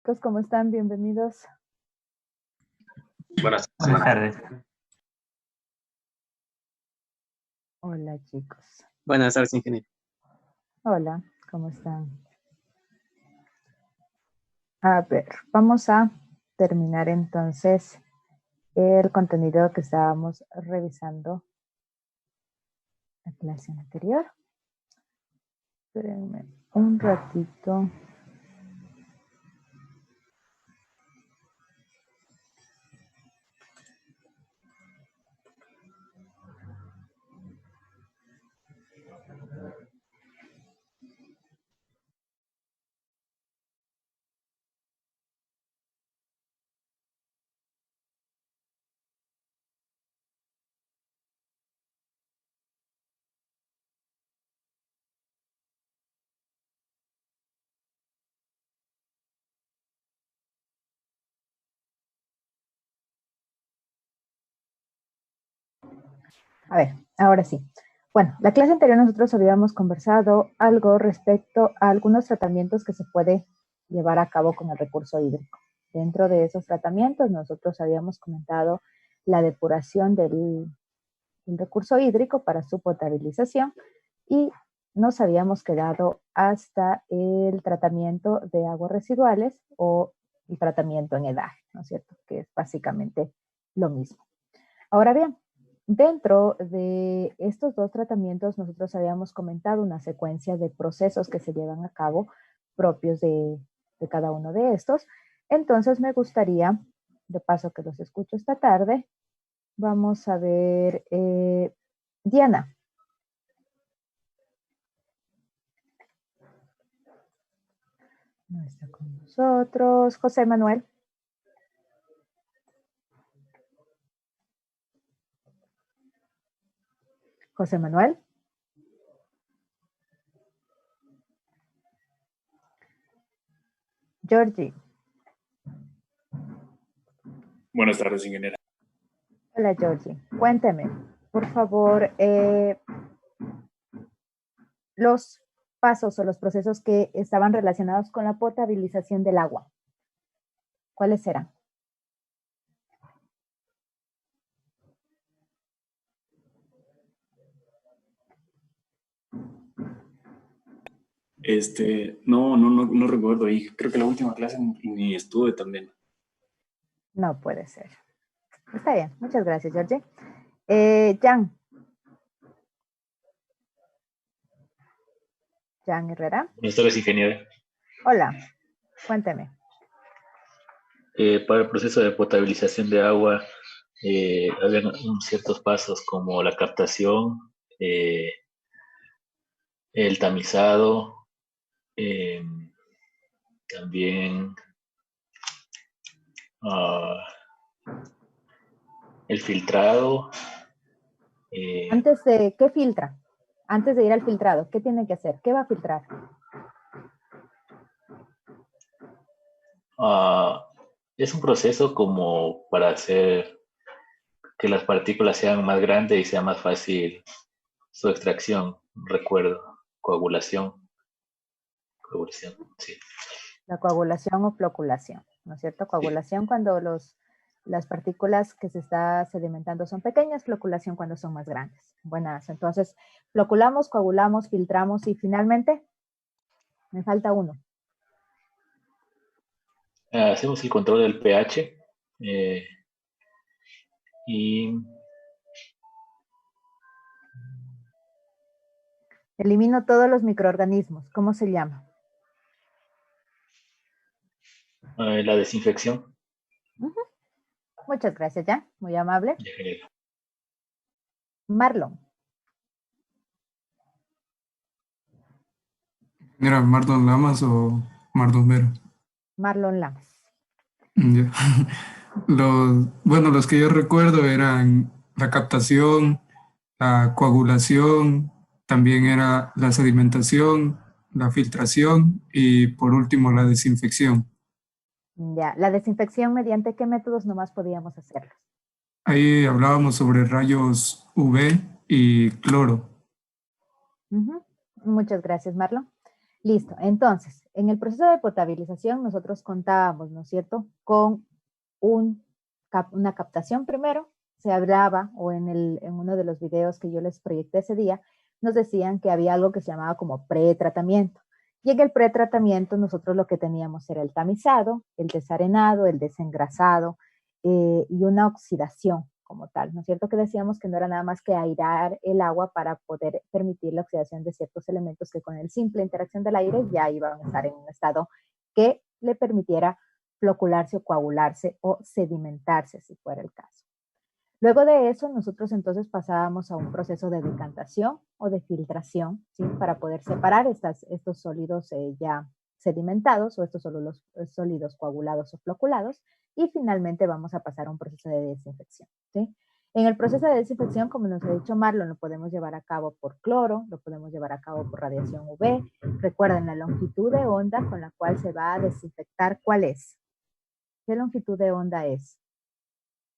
chicos, ¿cómo están? Bienvenidos. Buenas tardes. Hola, chicos. Buenas tardes, ingeniero. Hola, ¿cómo están? A ver, vamos a terminar entonces el contenido que estábamos revisando en la clase anterior. Espérenme un ratito. A ver, ahora sí. Bueno, la clase anterior nosotros habíamos conversado algo respecto a algunos tratamientos que se puede llevar a cabo con el recurso hídrico. Dentro de esos tratamientos nosotros habíamos comentado la depuración del recurso hídrico para su potabilización y nos habíamos quedado hasta el tratamiento de aguas residuales o el tratamiento en EDAGE, ¿no es cierto? Que es básicamente lo mismo. Ahora bien, dentro de estos dos tratamientos nosotros habíamos comentado una secuencia de procesos que se llevan a cabo propios de cada uno de estos. Entonces me gustaría, de paso que los escucho esta tarde, vamos a ver, Diana. No está con nosotros. José Manuel. José Manuel. Georgie. Buenas tardes, ingeniera. Hola, Georgie. Cuénteme, por favor, los pasos o los procesos que estaban relacionados con la potabilización del agua. ¿Cuáles serán? No recuerdo y creo que la última clase ni estuve también. No puede ser. Está bien, muchas gracias, Georgie. Jan. Jan Herrera. Buenas tardes, ingeniero. Hola, cuénteme. Para el proceso de potabilización de agua, había ciertos pasos como la captación, el tamizado, también el filtrado. Antes de, ¿qué filtra? Antes de ir al filtrado, ¿qué tiene que hacer? ¿Qué va a filtrar? Es un proceso como para hacer que las partículas sean más grandes y sea más fácil su extracción. Recuerdo, coagulación. Coagulación, sí. La coagulación o floculación, ¿no es cierto? Coagulación sí. Cuando las partículas que se está sedimentando son pequeñas, floculación cuando son más grandes. Buenas, entonces floculamos, coagulamos, filtramos y finalmente me falta uno. Hacemos el control del pH y elimino todos los microorganismos. ¿Cómo se llama? la desinfección. Muchas gracias, ya. Muy amable. Marlon. ¿Era Marlon Lamas o Marlon Vera? Marlon Lamas. Yeah. Los que yo recuerdo eran la captación, la coagulación, también era la sedimentación, la filtración y por último la desinfección. Ya, la desinfección mediante qué métodos nomás podíamos hacerlo. Ahí hablábamos sobre rayos UV y cloro. Muchas gracias, Marlon. Listo. Entonces, en el proceso de potabilización nosotros contábamos, ¿no es cierto?, con una captación primero. Se hablaba, o en uno de los videos que yo les proyecté ese día, nos decían que había algo que se llamaba como pretratamiento. Y en el pretratamiento nosotros lo que teníamos era el tamizado, el desarenado, el desengrasado y una oxidación como tal, ¿no es cierto? Que decíamos que no era nada más que airar el agua para poder permitir la oxidación de ciertos elementos que con el simple interacción del aire ya iban a estar en un estado que le permitiera flocularse o coagularse o sedimentarse, si fuera el caso. Luego de eso, nosotros entonces pasábamos a un proceso de decantación o de filtración, ¿sí? Para poder separar estos sólidos ya sedimentados o estos sólidos coagulados o floculados, y finalmente vamos a pasar a un proceso de desinfección, ¿sí? En el proceso de desinfección, como nos ha dicho Marlon, lo podemos llevar a cabo por cloro, lo podemos llevar a cabo por radiación UV. Recuerden, la longitud de onda con la cual se va a desinfectar, ¿cuál es? ¿Qué longitud de onda es?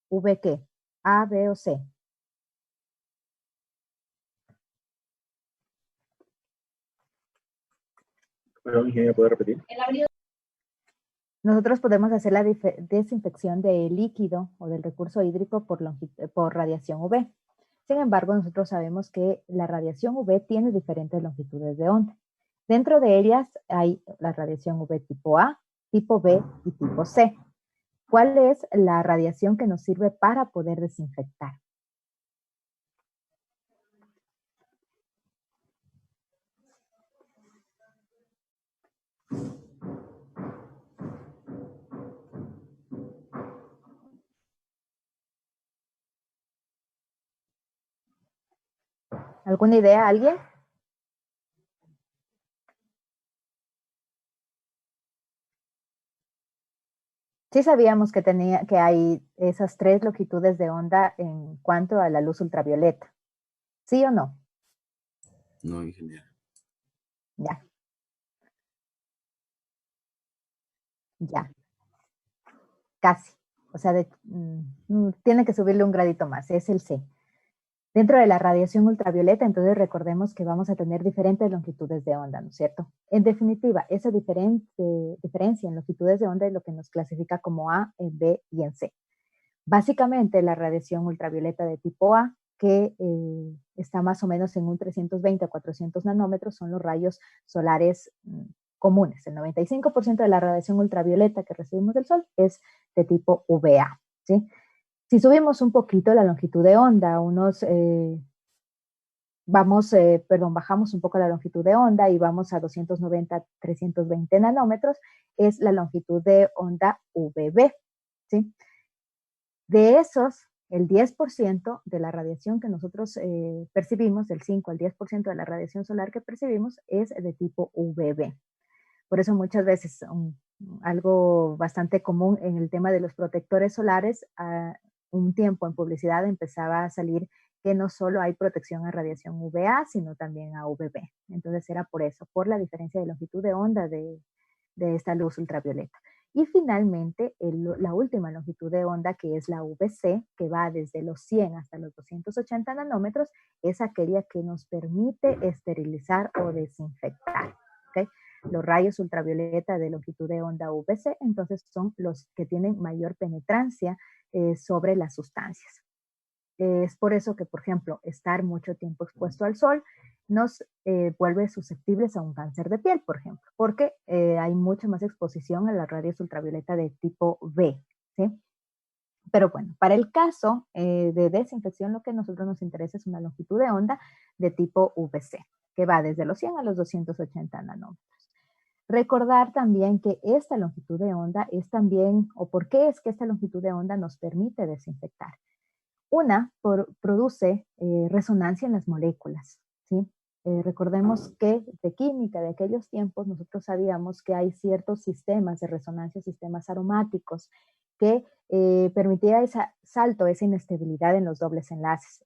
¿V qué? ¿A, B o C? Pero, ingeniero, ¿puede repetir? Nosotros podemos hacer la desinfección del líquido o del recurso hídrico por radiación UV. Sin embargo, nosotros sabemos que la radiación UV tiene diferentes longitudes de onda. Dentro de ellas hay la radiación UV tipo A, tipo B y tipo C. ¿Cuál es la radiación que nos sirve para poder desinfectar? ¿Alguna idea, alguien? Sí sabíamos que hay esas tres longitudes de onda en cuanto a la luz ultravioleta. ¿Sí o no? No, ingeniero. Ya. Ya. Casi. O sea, tiene que subirle un gradito más. Es el C. Dentro de la radiación ultravioleta, entonces recordemos que vamos a tener diferentes longitudes de onda, ¿no es cierto? En definitiva, esa diferencia en longitudes de onda es lo que nos clasifica como A, en B y en C. Básicamente, la radiación ultravioleta de tipo A, que está más o menos en un 320 a 400 nanómetros, son los rayos solares comunes. El 95% de la radiación ultravioleta que recibimos del Sol es de tipo UVA, ¿sí? Si subimos un poquito la longitud de onda, bajamos un poco la longitud de onda y vamos a 290, 320 nanómetros, es la longitud de onda UVB, ¿sí? De esos, el 10% de la radiación que nosotros percibimos, del 5 al 10% de la radiación solar que percibimos, es de tipo UVB. Por eso muchas veces algo bastante común en el tema de los protectores solares, un tiempo en publicidad empezaba a salir que no solo hay protección a radiación UVA, sino también a UVB. Entonces era por eso, por la diferencia de longitud de onda de esta luz ultravioleta. Y finalmente, la última longitud de onda, que es la VC, que va desde los 100 hasta los 280 nanómetros, es aquella que nos permite esterilizar o desinfectar. ¿Okay? Los rayos ultravioleta de longitud de onda VC, entonces son los que tienen mayor penetrancia sobre las sustancias. Es por eso que, por ejemplo, estar mucho tiempo expuesto al sol nos vuelve susceptibles a un cáncer de piel, por ejemplo, porque hay mucha más exposición a las radios ultravioleta de tipo B, ¿sí? Pero bueno, para el caso de desinfección, lo que a nosotros nos interesa es una longitud de onda de tipo VC, que va desde los 100 a los 280 nanómetros. Recordar también que esta longitud de onda es también, o por qué es que esta longitud de onda nos permite desinfectar. Una, produce resonancia en las moléculas, ¿sí? Recordemos que de química de aquellos tiempos nosotros sabíamos que hay ciertos sistemas de resonancia, sistemas aromáticos, que permitía ese salto, esa inestabilidad en los dobles enlaces.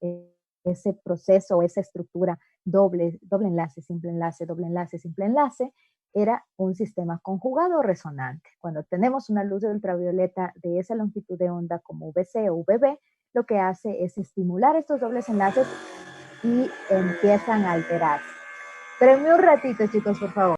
Ese proceso, esa estructura doble enlace, simple enlace, doble enlace, simple enlace, era un sistema conjugado resonante. Cuando tenemos una luz de ultravioleta de esa longitud de onda como VC o VB, lo que hace es estimular estos dobles enlaces y empiezan a alterarse. Espérenme un ratito, chicos, por favor.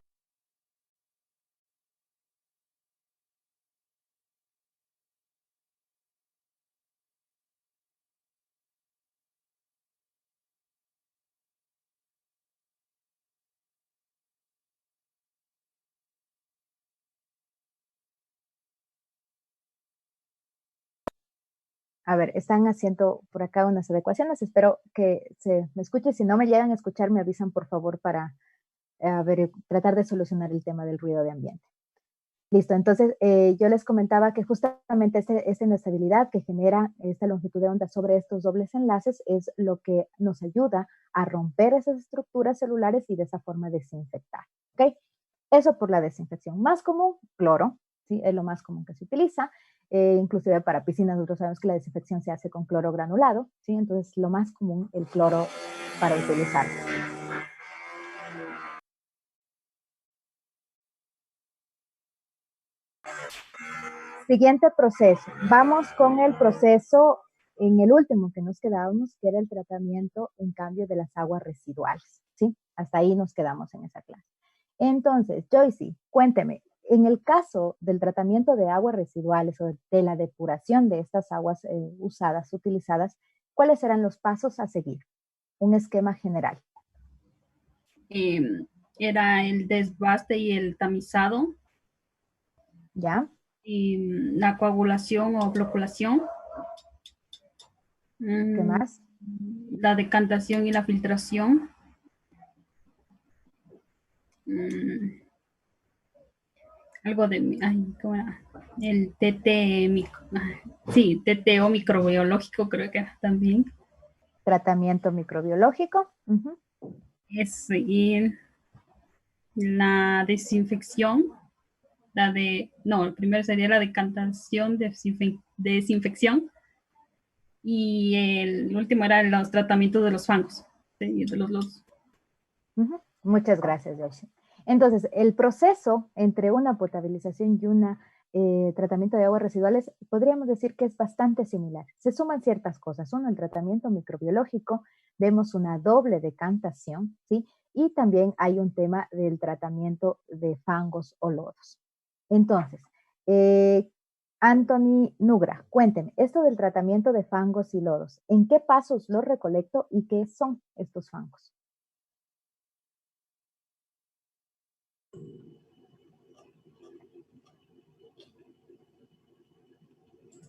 A ver, están haciendo por acá unas adecuaciones. Espero que se me escuche. Si no me llegan a escuchar, me avisan, por favor, para tratar de solucionar el tema del ruido de ambiente. Listo, entonces yo les comentaba que justamente esta inestabilidad que genera esta longitud de onda sobre estos dobles enlaces es lo que nos ayuda a romper esas estructuras celulares y de esa forma desinfectar. ¿Ok? Eso por la desinfección. Más común, cloro, ¿sí? Es lo más común que se utiliza. Inclusive para piscinas nosotros sabemos que la desinfección se hace con cloro granulado, ¿sí? Entonces lo más común, el cloro para utilizar. Siguiente proceso. Vamos con el proceso en el último que nos quedábamos, que era el tratamiento en cambio de las aguas residuales, ¿sí? Hasta ahí nos quedamos en esa clase. Entonces, Joyce, cuénteme, en el caso del tratamiento de aguas residuales o de la depuración de estas aguas usadas, utilizadas, ¿cuáles eran los pasos a seguir? Un esquema general. Era el desbaste y el tamizado. ¿Ya? Y la coagulación o floculación. ¿Qué más? La decantación y la filtración. Algo de, ¿cómo era? El TTO microbiológico creo que era también. Tratamiento microbiológico. Es seguir la desinfección. El primero sería la decantación, desinfección. Y el último era los tratamientos de los fangos. De los lodos. Muchas gracias, Joyce. Entonces, el proceso entre una potabilización y un tratamiento de aguas residuales, podríamos decir que es bastante similar. Se suman ciertas cosas. Uno, el tratamiento microbiológico, vemos una doble decantación, ¿sí? Y también hay un tema del tratamiento de fangos o lodos. Entonces, Anthony Nugra, cuénteme, esto del tratamiento de fangos y lodos, ¿en qué pasos los recolecto y qué son estos fangos?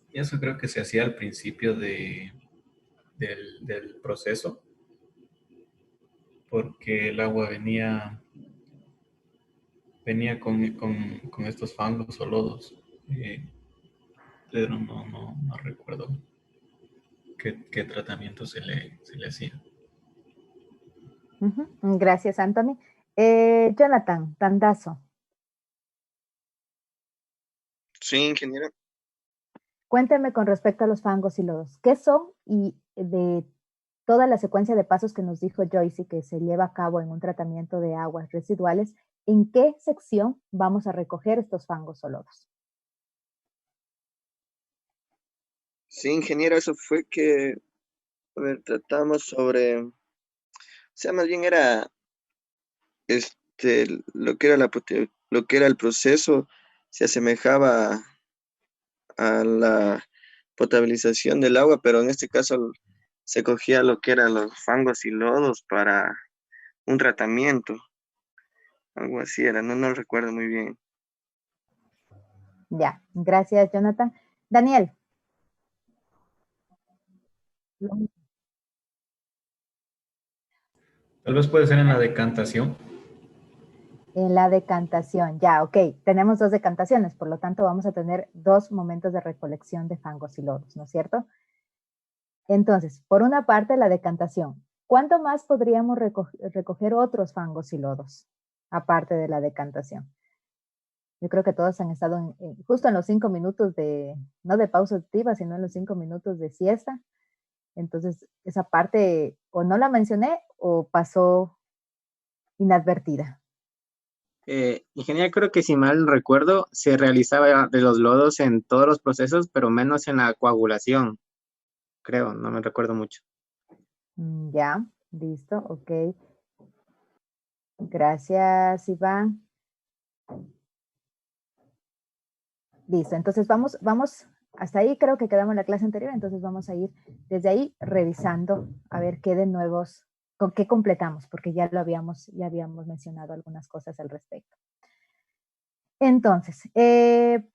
Y eso creo que se hacía al principio del proceso, porque el agua venía con estos fangos o lodos, pero no recuerdo qué tratamiento se le hacía. Gracias, Anthony. Jonathan Tandazo. Sí, ingeniero. Cuénteme con respecto a los fangos y lodos. ¿Qué son? Y de toda la secuencia de pasos que nos dijo Joyce que se lleva a cabo en un tratamiento de aguas residuales, ¿en qué sección vamos a recoger estos fangos o lodos? Sí, ingeniero, eso fue que, a ver, tratamos sobre, o sea, más bien era, lo que era lo que era el proceso, se asemejaba a la potabilización del agua, pero en este caso se cogía lo que eran los fangos y lodos para un tratamiento, algo así era, no recuerdo muy bien. Ya, gracias, Jonathan. Daniel. Tal vez puede ser en la decantación. En la decantación, ya, ok. Tenemos dos decantaciones, por lo tanto vamos a tener dos momentos de recolección de fangos y lodos, ¿no es cierto? Entonces, por una parte, la decantación. ¿Cuánto más podríamos recoger otros fangos y lodos, aparte de la decantación? Yo creo que todos han estado justo en los 5 minutos no de pausa activa, sino en los 5 minutos de siesta. Entonces, esa parte o no la mencioné o pasó inadvertida. Ingeniero, creo que si mal recuerdo, se realizaba de los lodos en todos los procesos, pero menos en la coagulación. Creo, no me recuerdo mucho. Ya, listo, ok. Gracias, Iván. Listo, entonces vamos, hasta ahí creo que quedamos en la clase anterior, entonces vamos a ir desde ahí revisando a ver qué de nuevos, con qué completamos, porque ya habíamos mencionado algunas cosas al respecto. Entonces,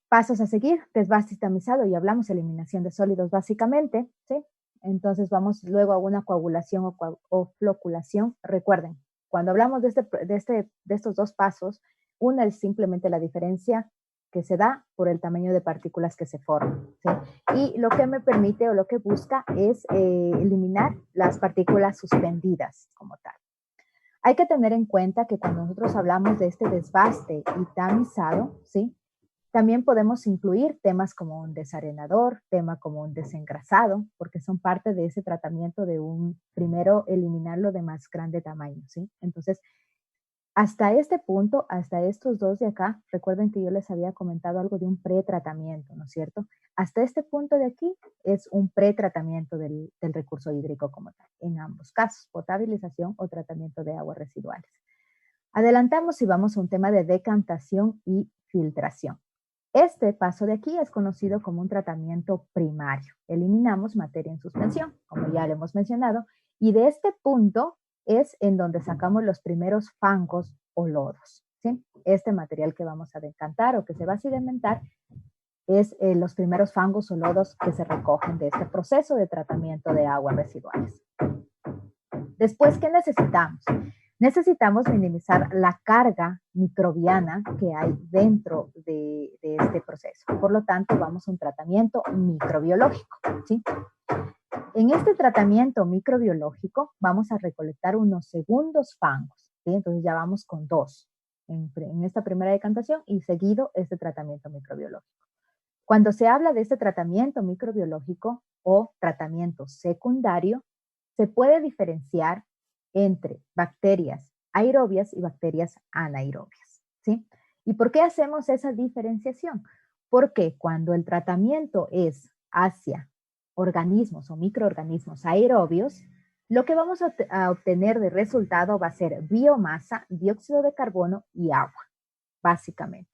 pasos a seguir, desbaste y tamizado, y hablamos eliminación de sólidos básicamente, ¿sí? Entonces vamos luego a una coagulación o floculación. Recuerden, cuando hablamos de estos dos pasos, una es simplemente la diferencia que se da por el tamaño de partículas que se forman, ¿sí? Y lo que me permite o lo que busca es eliminar las partículas suspendidas como tal. Hay que tener en cuenta que cuando nosotros hablamos de este desbaste y tamizado, ¿sí? También podemos incluir temas como un desarenador, tema como un desengrasado, porque son parte de ese tratamiento de primero eliminarlo de más grande tamaño, ¿sí? Entonces, hasta este punto, hasta estos dos de acá, recuerden que yo les había comentado algo de un pretratamiento, ¿no es cierto? Hasta este punto de aquí es un pretratamiento del recurso hídrico como tal, en ambos casos, potabilización o tratamiento de aguas residuales. Adelantamos y vamos a un tema de decantación y filtración. Este paso de aquí es conocido como un tratamiento primario. Eliminamos materia en suspensión, como ya lo hemos mencionado, y de este punto es en donde sacamos los primeros fangos o lodos, ¿sí? Este material que vamos a decantar o que se va a sedimentar es los primeros fangos o lodos que se recogen de este proceso de tratamiento de aguas residuales. Después, ¿qué necesitamos? Necesitamos minimizar la carga microbiana que hay dentro de este proceso. Por lo tanto, vamos a un tratamiento microbiológico, ¿sí? En este tratamiento microbiológico vamos a recolectar unos segundos fangos, ¿sí? Entonces ya vamos con dos en esta primera decantación y seguido este tratamiento microbiológico. Cuando se habla de este tratamiento microbiológico o tratamiento secundario, se puede diferenciar entre bacterias aerobias y bacterias anaerobias, ¿sí? ¿Y por qué hacemos esa diferenciación? Porque cuando el tratamiento es hacia organismos o microorganismos aerobios, lo que vamos a obtener de resultado va a ser biomasa, dióxido de carbono y agua, básicamente.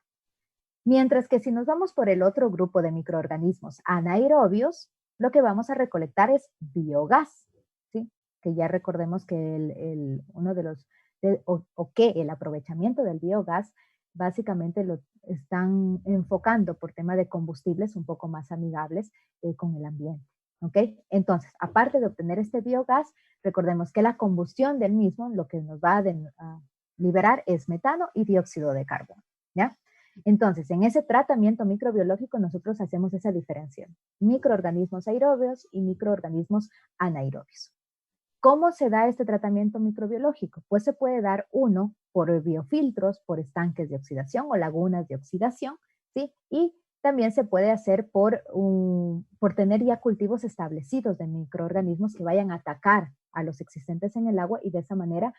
Mientras que si nos vamos por el otro grupo de microorganismos anaerobios, lo que vamos a recolectar es biogás, ¿sí? Que ya recordemos que uno de los, que el aprovechamiento del biogás básicamente lo están enfocando por tema de combustibles un poco más amigables con el ambiente, ¿ok? Entonces, aparte de obtener este biogás, recordemos que la combustión del mismo lo que nos va a liberar es metano y dióxido de carbono, ¿ya? Entonces, en ese tratamiento microbiológico nosotros hacemos esa diferenciación. Microorganismos aerobios y microorganismos anaerobios. ¿Cómo se da este tratamiento microbiológico? Pues se puede dar uno por biofiltros, por estanques de oxidación o lagunas de oxidación, ¿sí? Y también se puede hacer por tener ya cultivos establecidos de microorganismos que vayan a atacar a los existentes en el agua y de esa manera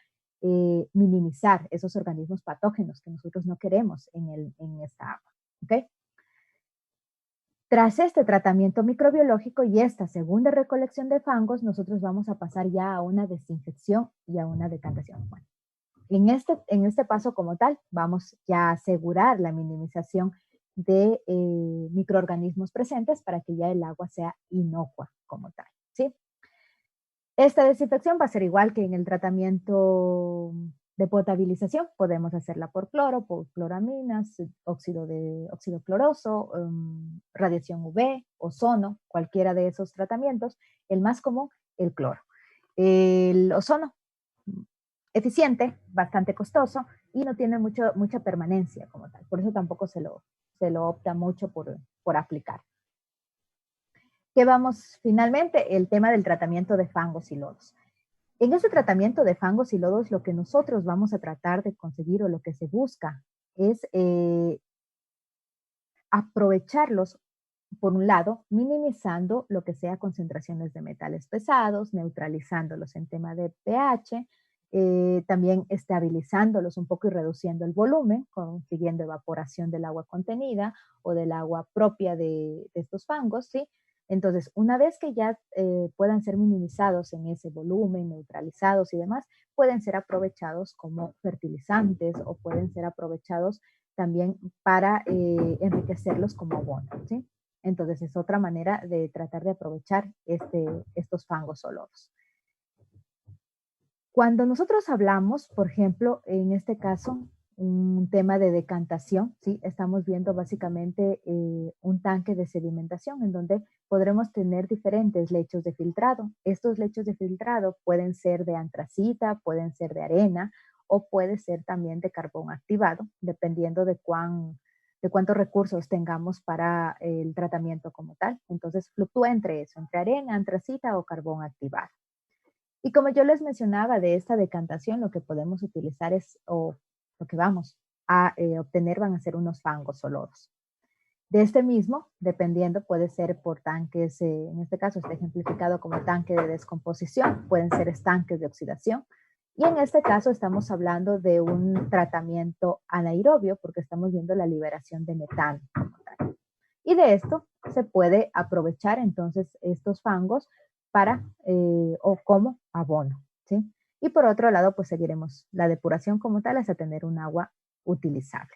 minimizar esos organismos patógenos que nosotros no queremos en esta agua, ¿ok? Tras este tratamiento microbiológico y esta segunda recolección de fangos, nosotros vamos a pasar ya a una desinfección y a una decantación. Bueno, en este paso como tal, vamos ya a asegurar la minimización de microorganismos presentes para que ya el agua sea inocua como tal, ¿sí? Esta desinfección va a ser igual que en el tratamiento de potabilización. Podemos hacerla por cloro, por cloraminas, óxido cloroso, radiación UV, ozono, cualquiera de esos tratamientos. El más común, el cloro. El ozono, eficiente, bastante costoso y no tiene mucha permanencia como tal. Por eso tampoco se lo opta mucho por aplicar. Que vamos finalmente, el tema del tratamiento de fangos y lodos. En ese tratamiento de fangos y lodos, lo que nosotros vamos a tratar de conseguir o lo que se busca es aprovecharlos, por un lado, minimizando lo que sea concentraciones de metales pesados, neutralizándolos en tema de pH, también estabilizándolos un poco y reduciendo el volumen, consiguiendo evaporación del agua contenida o del agua propia de estos fangos, ¿sí? Entonces, una vez que ya puedan ser minimizados en ese volumen, neutralizados y demás, pueden ser aprovechados como fertilizantes o pueden ser aprovechados también para enriquecerlos como abono, ¿sí? Entonces, es otra manera de tratar de aprovechar estos fangos o lodos. Cuando nosotros hablamos, por ejemplo, en este caso, un tema de decantación, ¿sí? Estamos viendo básicamente un tanque de sedimentación en donde podremos tener diferentes lechos de filtrado. Estos lechos de filtrado pueden ser de antracita, pueden ser de arena o puede ser también de carbón activado, dependiendo de cuántos recursos tengamos para el tratamiento como tal. Entonces fluctúa entre eso, entre arena, antracita o carbón activado. Y como yo les mencionaba de esta decantación, lo que podemos utilizar es, o lo que vamos a obtener van a ser unos fangos o lodos. De este mismo, dependiendo, puede ser por tanques, en este caso está ejemplificado como tanque de descomposición, pueden ser estanques de oxidación. Y en este caso estamos hablando de un tratamiento anaerobio porque estamos viendo la liberación de metano como tal. Y de esto se puede aprovechar entonces estos fangos para o como abono, ¿sí? Y por otro lado, pues seguiremos la depuración como tal hasta tener un agua utilizable.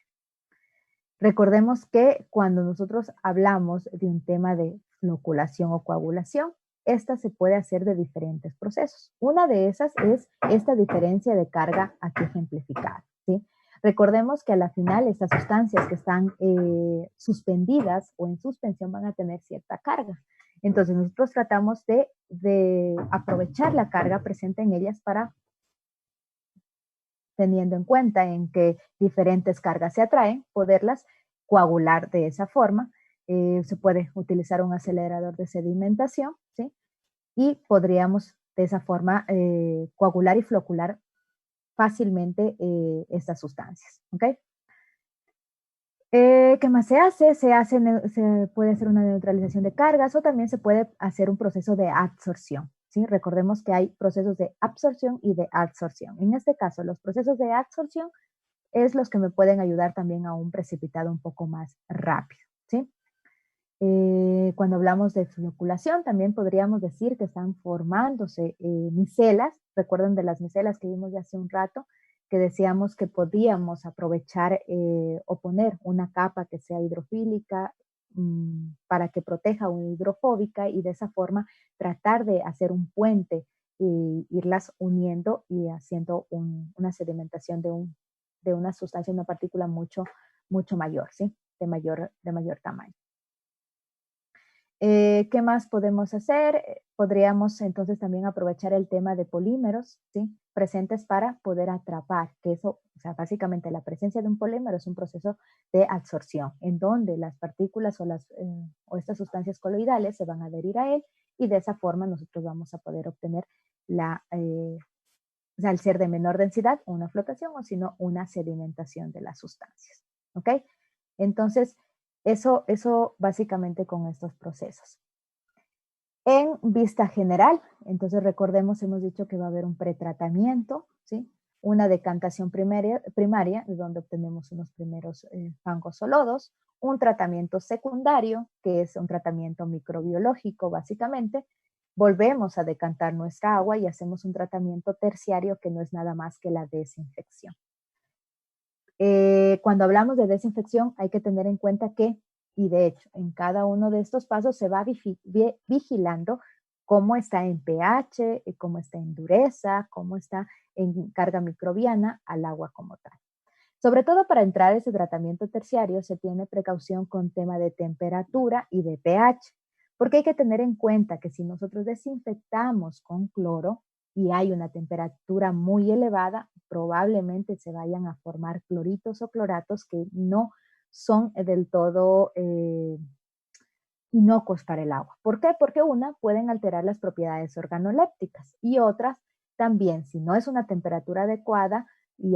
Recordemos que cuando nosotros hablamos de un tema de floculación o coagulación, esta se puede hacer de diferentes procesos. Una de esas es esta diferencia de carga aquí ejemplificada, ¿sí? Recordemos que a la final estas sustancias que están suspendidas o en suspensión van a tener cierta carga. Entonces nosotros tratamos de aprovechar la carga presente en ellas para, teniendo en cuenta en que diferentes cargas se atraen, poderlas coagular de esa forma. Se puede utilizar un acelerador de sedimentación, ¿sí? Y podríamos de esa forma coagular y flocular fácilmente estas sustancias, ¿ok? ¿Qué más se hace? Se puede hacer una neutralización de cargas o también se puede hacer un proceso de adsorción, ¿sí? Recordemos que hay procesos de absorción y de adsorción. En este caso, los procesos de adsorción es los que me pueden ayudar también a un precipitado un poco más rápido, ¿sí? Cuando hablamos de floculación, también podríamos decir que están formándose micelas. Recuerden de las micelas que vimos ya hace un rato, que decíamos que podíamos aprovechar o poner una capa que sea hidrofílica para que proteja una hidrofóbica y de esa forma tratar de hacer un puente e irlas uniendo y haciendo una sedimentación de una sustancia, una partícula mucho mayor, ¿sí? De mayor tamaño. ¿Qué más podemos hacer? Podríamos entonces también aprovechar el tema de polímeros, ¿sí? Presentes para poder atrapar, que eso, o sea, básicamente la presencia de un polímero es un proceso de adsorción, en donde las partículas o estas sustancias coloidales se van a adherir a él y de esa forma nosotros vamos a poder obtener o sea, al ser de menor densidad, una flotación o si no, una sedimentación de las sustancias, ¿ok? Entonces, eso básicamente con estos procesos. En vista general, entonces recordemos, hemos dicho que va a haber un pretratamiento, ¿sí? Una decantación primaria, donde obtenemos unos primeros fangos o lodos, un tratamiento secundario, que es un tratamiento microbiológico básicamente, volvemos a decantar nuestra agua y hacemos un tratamiento terciario que no es nada más que la desinfección. Cuando hablamos de desinfección hay que tener en cuenta que, y de hecho, en cada uno de estos pasos se va vigilando cómo está en pH, cómo está en dureza, cómo está en carga microbiana al agua como tal. Sobre todo para entrar a ese tratamiento terciario se tiene precaución con tema de temperatura y de pH, porque hay que tener en cuenta que si nosotros desinfectamos con cloro y hay una temperatura muy elevada, probablemente se vayan a formar cloritos o cloratos que no son del todo inocuos para el agua. ¿Por qué? Porque pueden alterar las propiedades organolépticas y otras también, si no es una temperatura adecuada y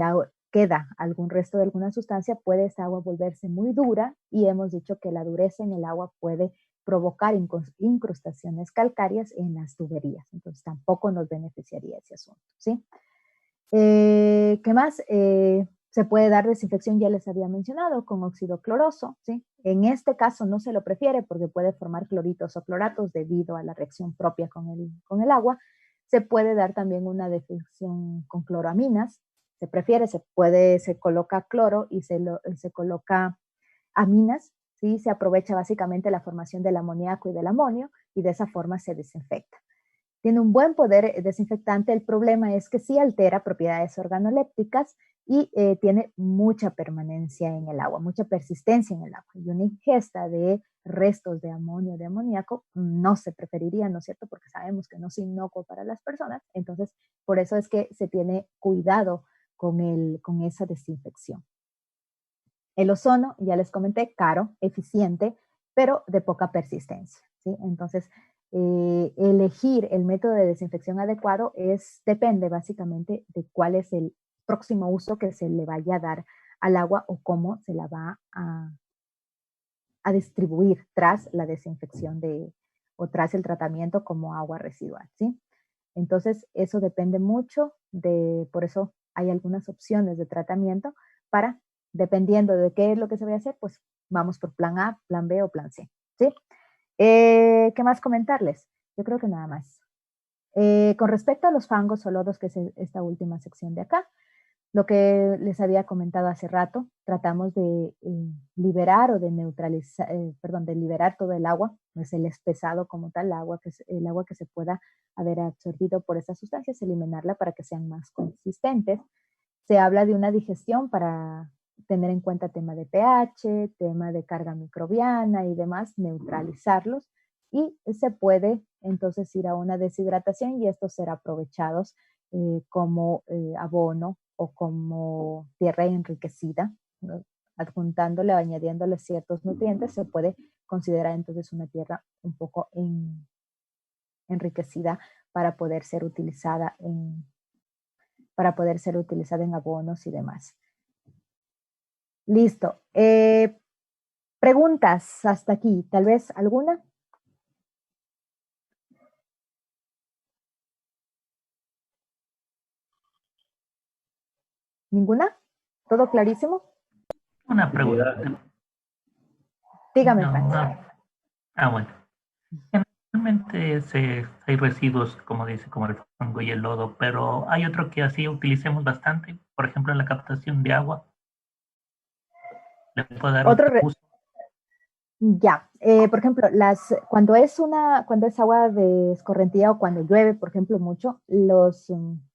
queda algún resto de alguna sustancia, puede esta agua volverse muy dura y hemos dicho que la dureza en el agua puede provocar incrustaciones calcáreas en las tuberías. Entonces tampoco nos beneficiaría ese asunto, ¿sí? ¿Qué más? Se puede dar desinfección, ya les había mencionado, con óxido cloroso, ¿sí? En este caso no se lo prefiere porque puede formar cloritos o cloratos debido a la reacción propia con el agua. Se puede dar también una desinfección con cloroaminas. Se prefiere, se coloca cloro y se coloca aminas, ¿sí? Se aprovecha básicamente la formación del amoníaco y del amonio y de esa forma se desinfecta. Tiene un buen poder desinfectante, el problema es que sí altera propiedades organolépticas y tiene mucha permanencia en el agua, mucha persistencia en el agua. Y una ingesta de restos de amonio, de amoníaco, no se preferiría, ¿no es cierto? Porque sabemos que no es inocuo para las personas. Entonces, por eso es que se tiene cuidado con esa desinfección. El ozono, ya les comenté, caro, eficiente, pero de poca persistencia, ¿sí? Entonces, elegir el método de desinfección adecuado depende básicamente de cuál es el próximo uso que se le vaya a dar al agua o cómo se la va a distribuir tras la desinfección o tras el tratamiento como agua residual, ¿sí? Entonces, eso depende mucho por eso hay algunas opciones de tratamiento para, dependiendo de qué es lo que se va a hacer, pues vamos por plan A, plan B o plan C, ¿sí? ¿Qué más comentarles? Yo creo que nada más. Con respecto a los fangos o lodos, que es esta última sección de acá, lo que les había comentado hace rato, tratamos de liberar o de neutralizar, de liberar todo el agua, no es el espesado como tal, el agua que se pueda haber absorbido por estas sustancias, eliminarla para que sean más consistentes. Se habla de una digestión para tener en cuenta tema de pH, tema de carga microbiana y demás, neutralizarlos, y se puede entonces ir a una deshidratación y estos ser aprovechados como abono o como tierra enriquecida, ¿no? Adjuntándole o añadiéndole ciertos nutrientes, se puede considerar entonces una tierra un poco enriquecida para poder ser utilizada en abonos y demás. Listo. Preguntas hasta aquí, tal vez alguna. ¿Ninguna? ¿Todo clarísimo? Una pregunta. Dígame, No, Franz. bueno. Generalmente hay residuos, como dice, como el fango y el lodo, pero hay otro que así utilicemos bastante, por ejemplo, en la captación de agua. ¿Le puedo dar otro uso? Ya, por ejemplo, cuando es agua de escorrentía o cuando llueve, por ejemplo, mucho, los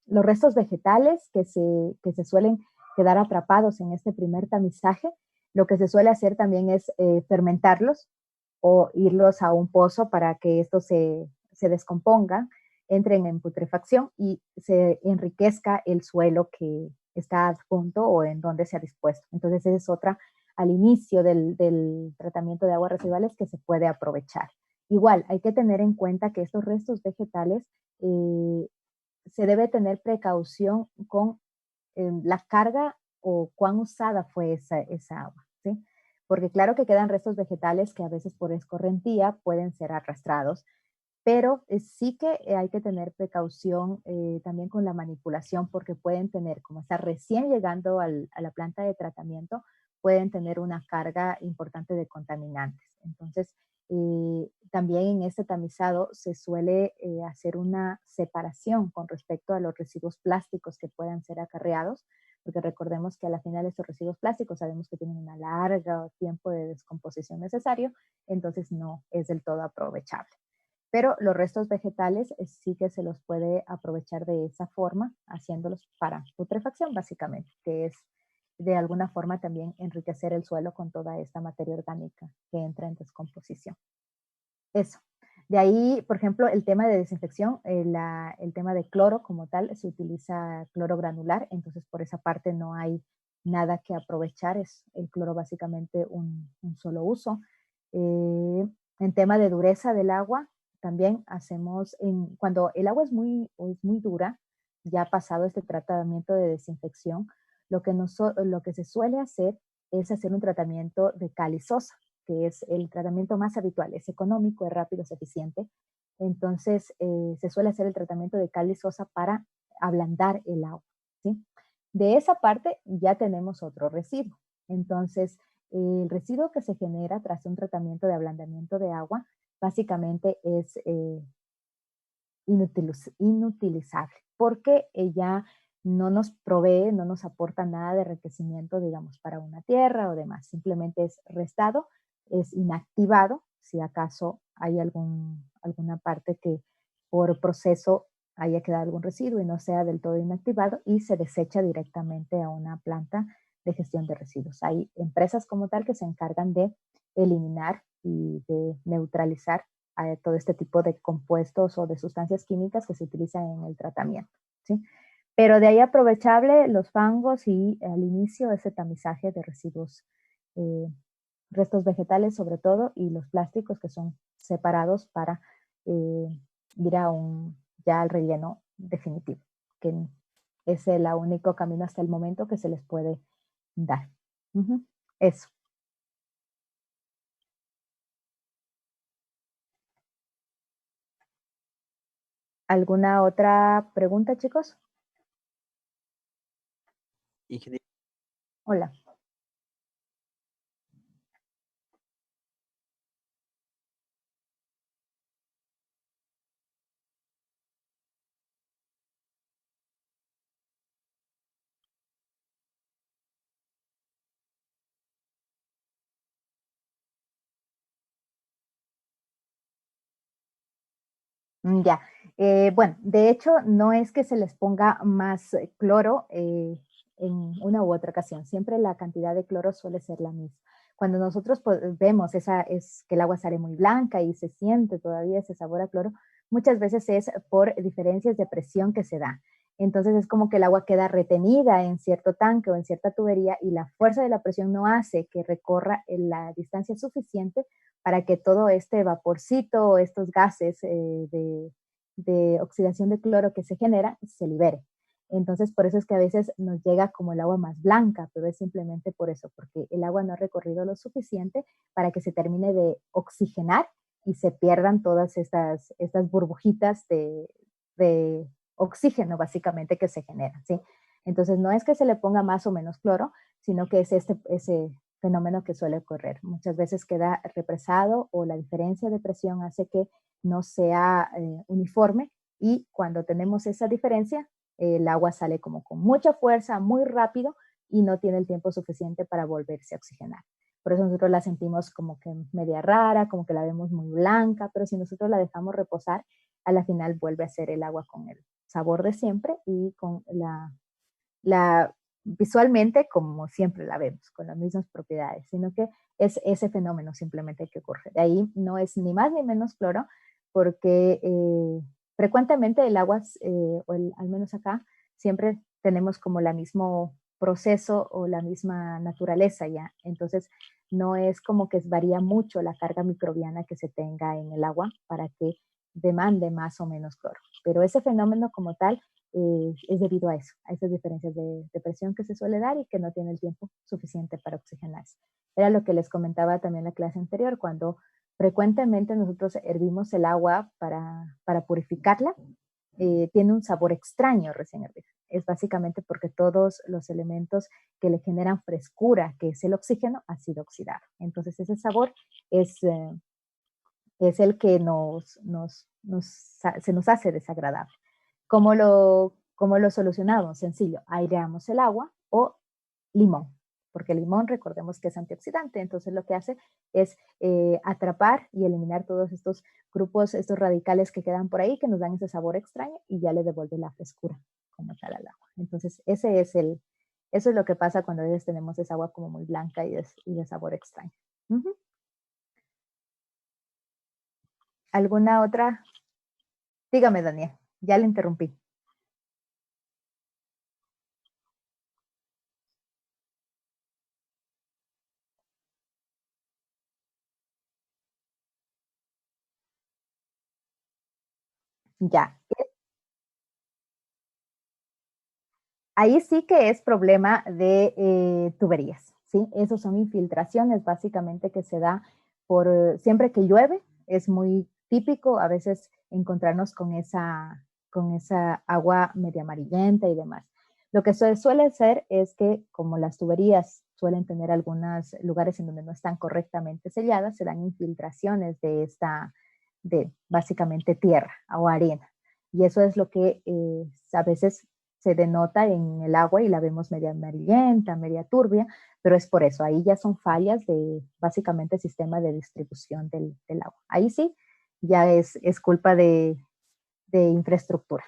restos vegetales que se suelen quedar atrapados en este primer tamizaje, lo que se suele hacer también es fermentarlos o irlos a un pozo para que estos se descompongan, entren en putrefacción y se enriquezca el suelo que está adjunto o en donde se ha dispuesto. Entonces, esa es otra al inicio del tratamiento de aguas residuales que se puede aprovechar. Igual, hay que tener en cuenta que estos restos vegetales se debe tener precaución con la carga o cuán usada fue esa agua, ¿sí? Porque claro que quedan restos vegetales que a veces por escorrentía pueden ser arrastrados, pero sí que hay que tener precaución también con la manipulación porque pueden tener, como está recién llegando a la planta de tratamiento, pueden tener una carga importante de contaminantes. Entonces, también en este tamizado se suele hacer una separación con respecto a los residuos plásticos que puedan ser acarreados, porque recordemos que a la final estos residuos plásticos sabemos que tienen una larga tiempo de descomposición necesario, entonces no es del todo aprovechable. Pero los restos vegetales sí que se los puede aprovechar de esa forma, haciéndolos para putrefacción básicamente, que es de alguna forma también enriquecer el suelo con toda esta materia orgánica que entra en descomposición. Eso. De ahí, por ejemplo, el tema de desinfección, el tema de cloro como tal, se utiliza cloro granular, entonces por esa parte no hay nada que aprovechar, es el cloro básicamente un solo uso. En tema de dureza del agua, también hacemos, cuando el agua es muy dura, ya pasado este tratamiento de desinfección, lo que se suele hacer es hacer un tratamiento de cal y sosa, que es el tratamiento más habitual, es económico, es rápido, es eficiente. Entonces, se suele hacer el tratamiento de cal y sosa para ablandar el agua, ¿sí? De esa parte ya tenemos otro residuo. Entonces, el residuo que se genera tras un tratamiento de ablandamiento de agua básicamente es inutilizable porque ella no nos provee, no nos aporta nada de enriquecimiento, digamos, para una tierra o demás. Simplemente es restado, es inactivado, si acaso hay alguna parte que por proceso haya quedado algún residuo y no sea del todo inactivado y se desecha directamente a una planta de gestión de residuos. Hay empresas como tal que se encargan de eliminar y de neutralizar todo este tipo de compuestos o de sustancias químicas que se utilizan en el tratamiento, ¿sí? Pero de ahí aprovechable los fangos y al inicio ese tamizaje de residuos, restos vegetales sobre todo, y los plásticos que son separados para ir a ya al relleno definitivo, que es el único camino hasta el momento que se les puede dar. Eso. ¿Alguna otra pregunta, chicos? Ingeniero. Hola. Ya, bueno, de hecho no es que se les ponga más cloro en una u otra ocasión, siempre la cantidad de cloro suele ser la misma. Cuando nosotros vemos que el agua sale muy blanca y se siente todavía ese sabor a cloro, muchas veces es por diferencias de presión que se da. Entonces es como que el agua queda retenida en cierto tanque o en cierta tubería y la fuerza de la presión no hace que recorra la distancia suficiente para que todo este vaporcito o estos gases de oxidación de cloro que se genera se libere. Entonces, por eso es que a veces nos llega como el agua más blanca, pero es simplemente por eso, porque el agua no ha recorrido lo suficiente para que se termine de oxigenar y se pierdan todas estas burbujitas de oxígeno básicamente que se generan, ¿sí? Entonces, no es que se le ponga más o menos cloro, sino que es ese fenómeno que suele ocurrir. Muchas veces queda represado o la diferencia de presión hace que no sea uniforme y cuando tenemos esa diferencia, el agua sale como con mucha fuerza, muy rápido y no tiene el tiempo suficiente para volverse a oxigenar. Por eso nosotros la sentimos como que media rara, como que la vemos muy blanca, pero si nosotros la dejamos reposar, a la final vuelve a ser el agua con el sabor de siempre y con visualmente como siempre la vemos, con las mismas propiedades, sino que es ese fenómeno simplemente que ocurre. De ahí no es ni más ni menos cloro, porque frecuentemente el agua, al menos acá, siempre tenemos como el mismo proceso o la misma naturaleza ya. Entonces, no es como que varía mucho la carga microbiana que se tenga en el agua para que demande más o menos cloro. Pero ese fenómeno como tal es debido a eso, a esas diferencias de presión que se suele dar y que no tiene el tiempo suficiente para oxigenarse. Era lo que les comentaba también en la clase anterior, cuando frecuentemente nosotros hervimos el agua para purificarla, tiene un sabor extraño recién hervida. Es básicamente porque todos los elementos que le generan frescura, que es el oxígeno, ha sido oxidado. Entonces ese sabor es el que se nos hace desagradable. ¿Cómo lo solucionamos? Sencillo, aireamos el agua o limón, porque el limón recordemos que es antioxidante, entonces lo que hace es atrapar y eliminar todos estos grupos, estos radicales que quedan por ahí, que nos dan ese sabor extraño y ya le devuelve la frescura como tal al agua. Entonces eso es lo que pasa cuando a veces tenemos esa agua como muy blanca y de sabor extraño. ¿Alguna otra? Dígame, Daniel, ya le interrumpí. Ya. Ahí sí que es problema de tuberías, ¿sí? Esos son infiltraciones básicamente que se da siempre que llueve, es muy típico a veces encontrarnos con esa agua media amarillenta y demás. Lo que suele ser es que como las tuberías suelen tener algunos lugares en donde no están correctamente selladas, se dan infiltraciones de básicamente tierra o arena. Y eso es lo que a veces se denota en el agua y la vemos media amarillenta, media turbia, pero es por eso. Ahí ya son fallas de básicamente el sistema de distribución del agua. Ahí sí, ya es culpa de infraestructura.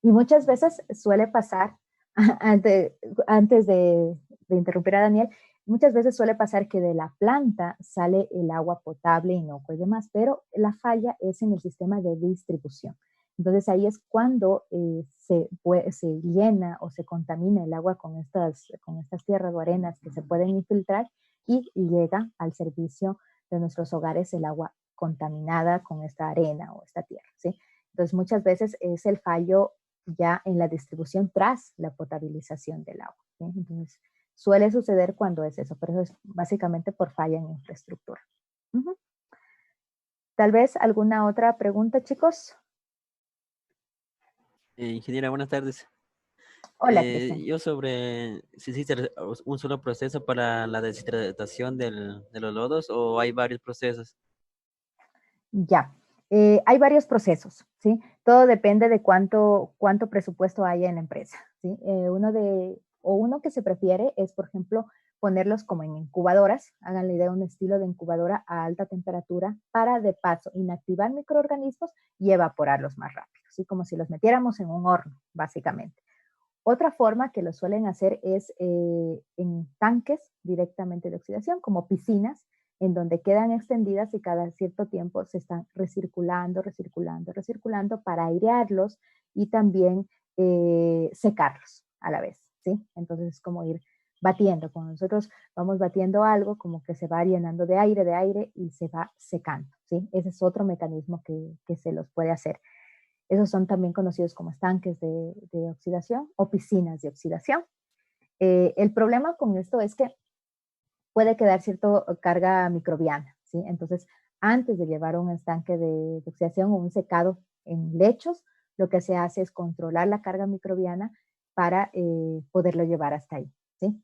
Y muchas veces suele pasar, antes de interrumpir a Daniel, muchas veces suele pasar que de la planta sale el agua potable, inocua y demás, pero la falla es en el sistema de distribución. Entonces ahí es cuando se llena o se contamina el agua con estas tierras o arenas que se pueden infiltrar y llega al servicio de nuestros hogares el agua contaminada con esta arena o esta tierra, ¿sí? Entonces muchas veces es el fallo ya en la distribución tras la potabilización del agua, ¿sí? Entonces suele suceder cuando es eso, pero eso es básicamente por falla en infraestructura. Tal vez alguna otra pregunta, chicos. Ingeniera, buenas tardes. Hola, Cristian. Yo sobre si existe un solo proceso para la deshidratación de los lodos o hay varios procesos. Ya, hay varios procesos, ¿sí? Todo depende de cuánto presupuesto haya en la empresa, ¿sí? Uno que se prefiere es, por ejemplo, ponerlos como en incubadoras, hagan la idea de un estilo de incubadora a alta temperatura para de paso inactivar microorganismos y evaporarlos más rápido, ¿sí? Como si los metiéramos en un horno, básicamente. Otra forma que lo suelen hacer es en tanques directamente de oxidación, como piscinas, en donde quedan extendidas y cada cierto tiempo se están recirculando para airearlos y también secarlos a la vez, ¿sí? Entonces es como ir batiendo. Cuando nosotros vamos batiendo algo, como que se va llenando de aire y se va secando, ¿sí? Ese es otro mecanismo que se los puede hacer. Esos son también conocidos como estanques de oxidación o piscinas de oxidación. El problema con esto es que puede quedar cierta carga microbiana, ¿sí? Entonces, antes de llevar un estanque de oxidación o un secado en lechos, lo que se hace es controlar la carga microbiana para poderlo llevar hasta ahí, ¿sí?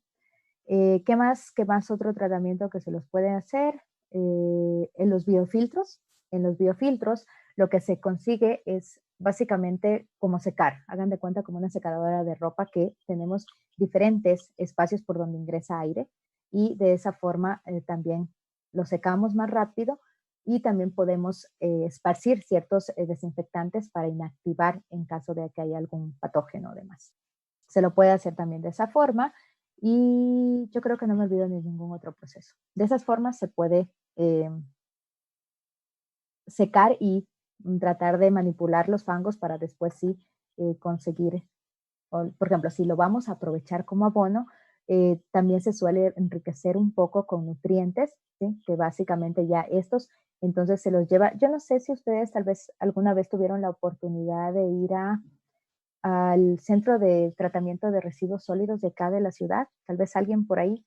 ¿Qué más otro tratamiento que se los puede hacer? En los biofiltros. En los biofiltros lo que se consigue es básicamente como secar. Hagan de cuenta como una secadora de ropa que tenemos diferentes espacios por donde ingresa aire y de esa forma también lo secamos más rápido y también podemos esparcir ciertos desinfectantes para inactivar en caso de que haya algún patógeno o demás. Se lo puede hacer también de esa forma y yo creo que no me olvido de ningún otro proceso. De esas formas se puede secar y tratar de manipular los fangos para después sí conseguir, por ejemplo, si lo vamos a aprovechar como abono, también se suele enriquecer un poco con nutrientes, ¿sí? Que básicamente ya estos, entonces se los lleva. Yo no sé si ustedes tal vez alguna vez tuvieron la oportunidad de ir al centro de tratamiento de residuos sólidos de acá de la ciudad. Tal vez alguien por ahí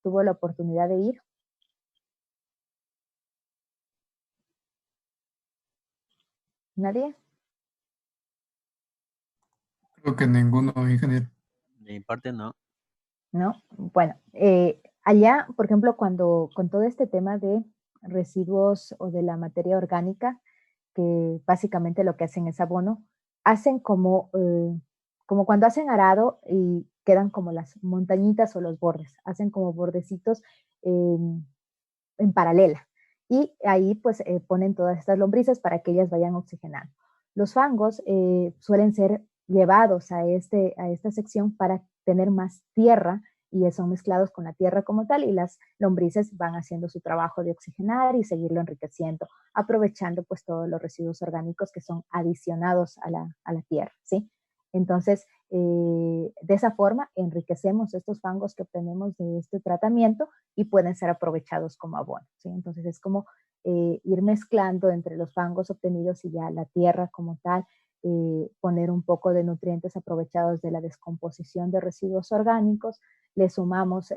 tuvo la oportunidad de ir. ¿Nadie? Creo que ninguno, ingeniero. De mi parte, no. ¿No? Bueno, allá, por ejemplo, con todo este tema de residuos o de la materia orgánica, que básicamente lo que hacen es abono, hacen como cuando hacen arado y quedan como las montañitas o los bordes, hacen como bordecitos en paralela. Y ahí pues ponen todas estas lombrices para que ellas vayan oxigenando. Los fangos suelen ser llevados a esta sección para tener más tierra y son mezclados con la tierra como tal y las lombrices van haciendo su trabajo de oxigenar y seguirlo enriqueciendo, aprovechando pues todos los residuos orgánicos que son adicionados a la tierra, ¿sí? Entonces, de esa forma enriquecemos estos fangos que obtenemos de este tratamiento y pueden ser aprovechados como abono, ¿sí? Entonces es como ir mezclando entre los fangos obtenidos y ya la tierra como tal, poner un poco de nutrientes aprovechados de la descomposición de residuos orgánicos, le sumamos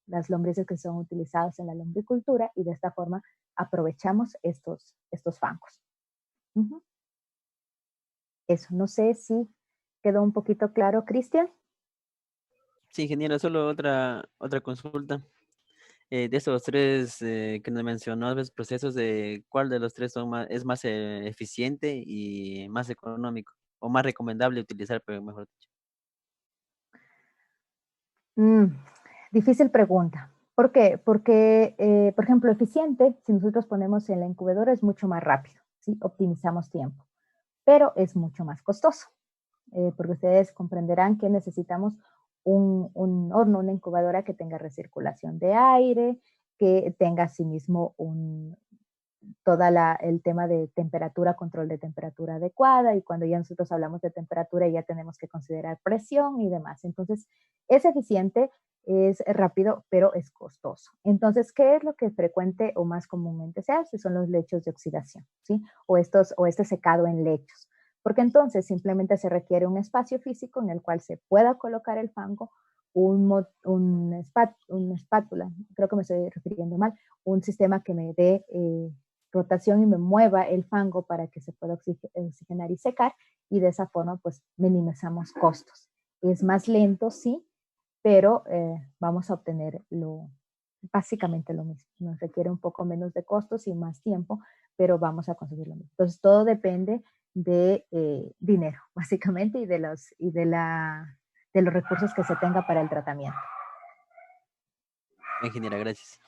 las lombrices que son utilizadas en la lombricultura y de esta forma aprovechamos estos fangos. Eso, no sé si quedó un poquito claro, Cristian. Sí, ingeniero, solo otra consulta. De esos tres que nos mencionó, los procesos, ¿cuál de los tres es más eficiente y más económico? O más recomendable utilizar, pero mejor dicho. Difícil pregunta. ¿Por qué? Porque, por ejemplo, eficiente, si nosotros ponemos en la incubadora, es mucho más rápido, ¿sí? Optimizamos tiempo, pero es mucho más costoso, porque ustedes comprenderán que necesitamos un horno, una incubadora que tenga recirculación de aire, que tenga asimismo todo el tema de temperatura, control de temperatura adecuada, y cuando ya nosotros hablamos de temperatura ya tenemos que considerar presión y demás. Entonces, es eficiente, es rápido, pero es costoso. Entonces, ¿qué es lo que frecuente o más comúnmente se hace? Son los lechos de oxidación, ¿sí? O este secado en lechos. Porque entonces simplemente se requiere un espacio físico en el cual se pueda colocar el fango, una espátula, creo que me estoy refiriendo mal, un sistema que me dé rotación y me mueva el fango para que se pueda oxigenar y secar, y de esa forma pues minimizamos costos. Es más lento, sí, pero vamos a obtener básicamente lo mismo. Nos requiere un poco menos de costos y más tiempo, pero vamos a conseguir lo mismo. Entonces todo depende de dinero, básicamente, y de los recursos que se tenga para el tratamiento. Ingeniera, gracias.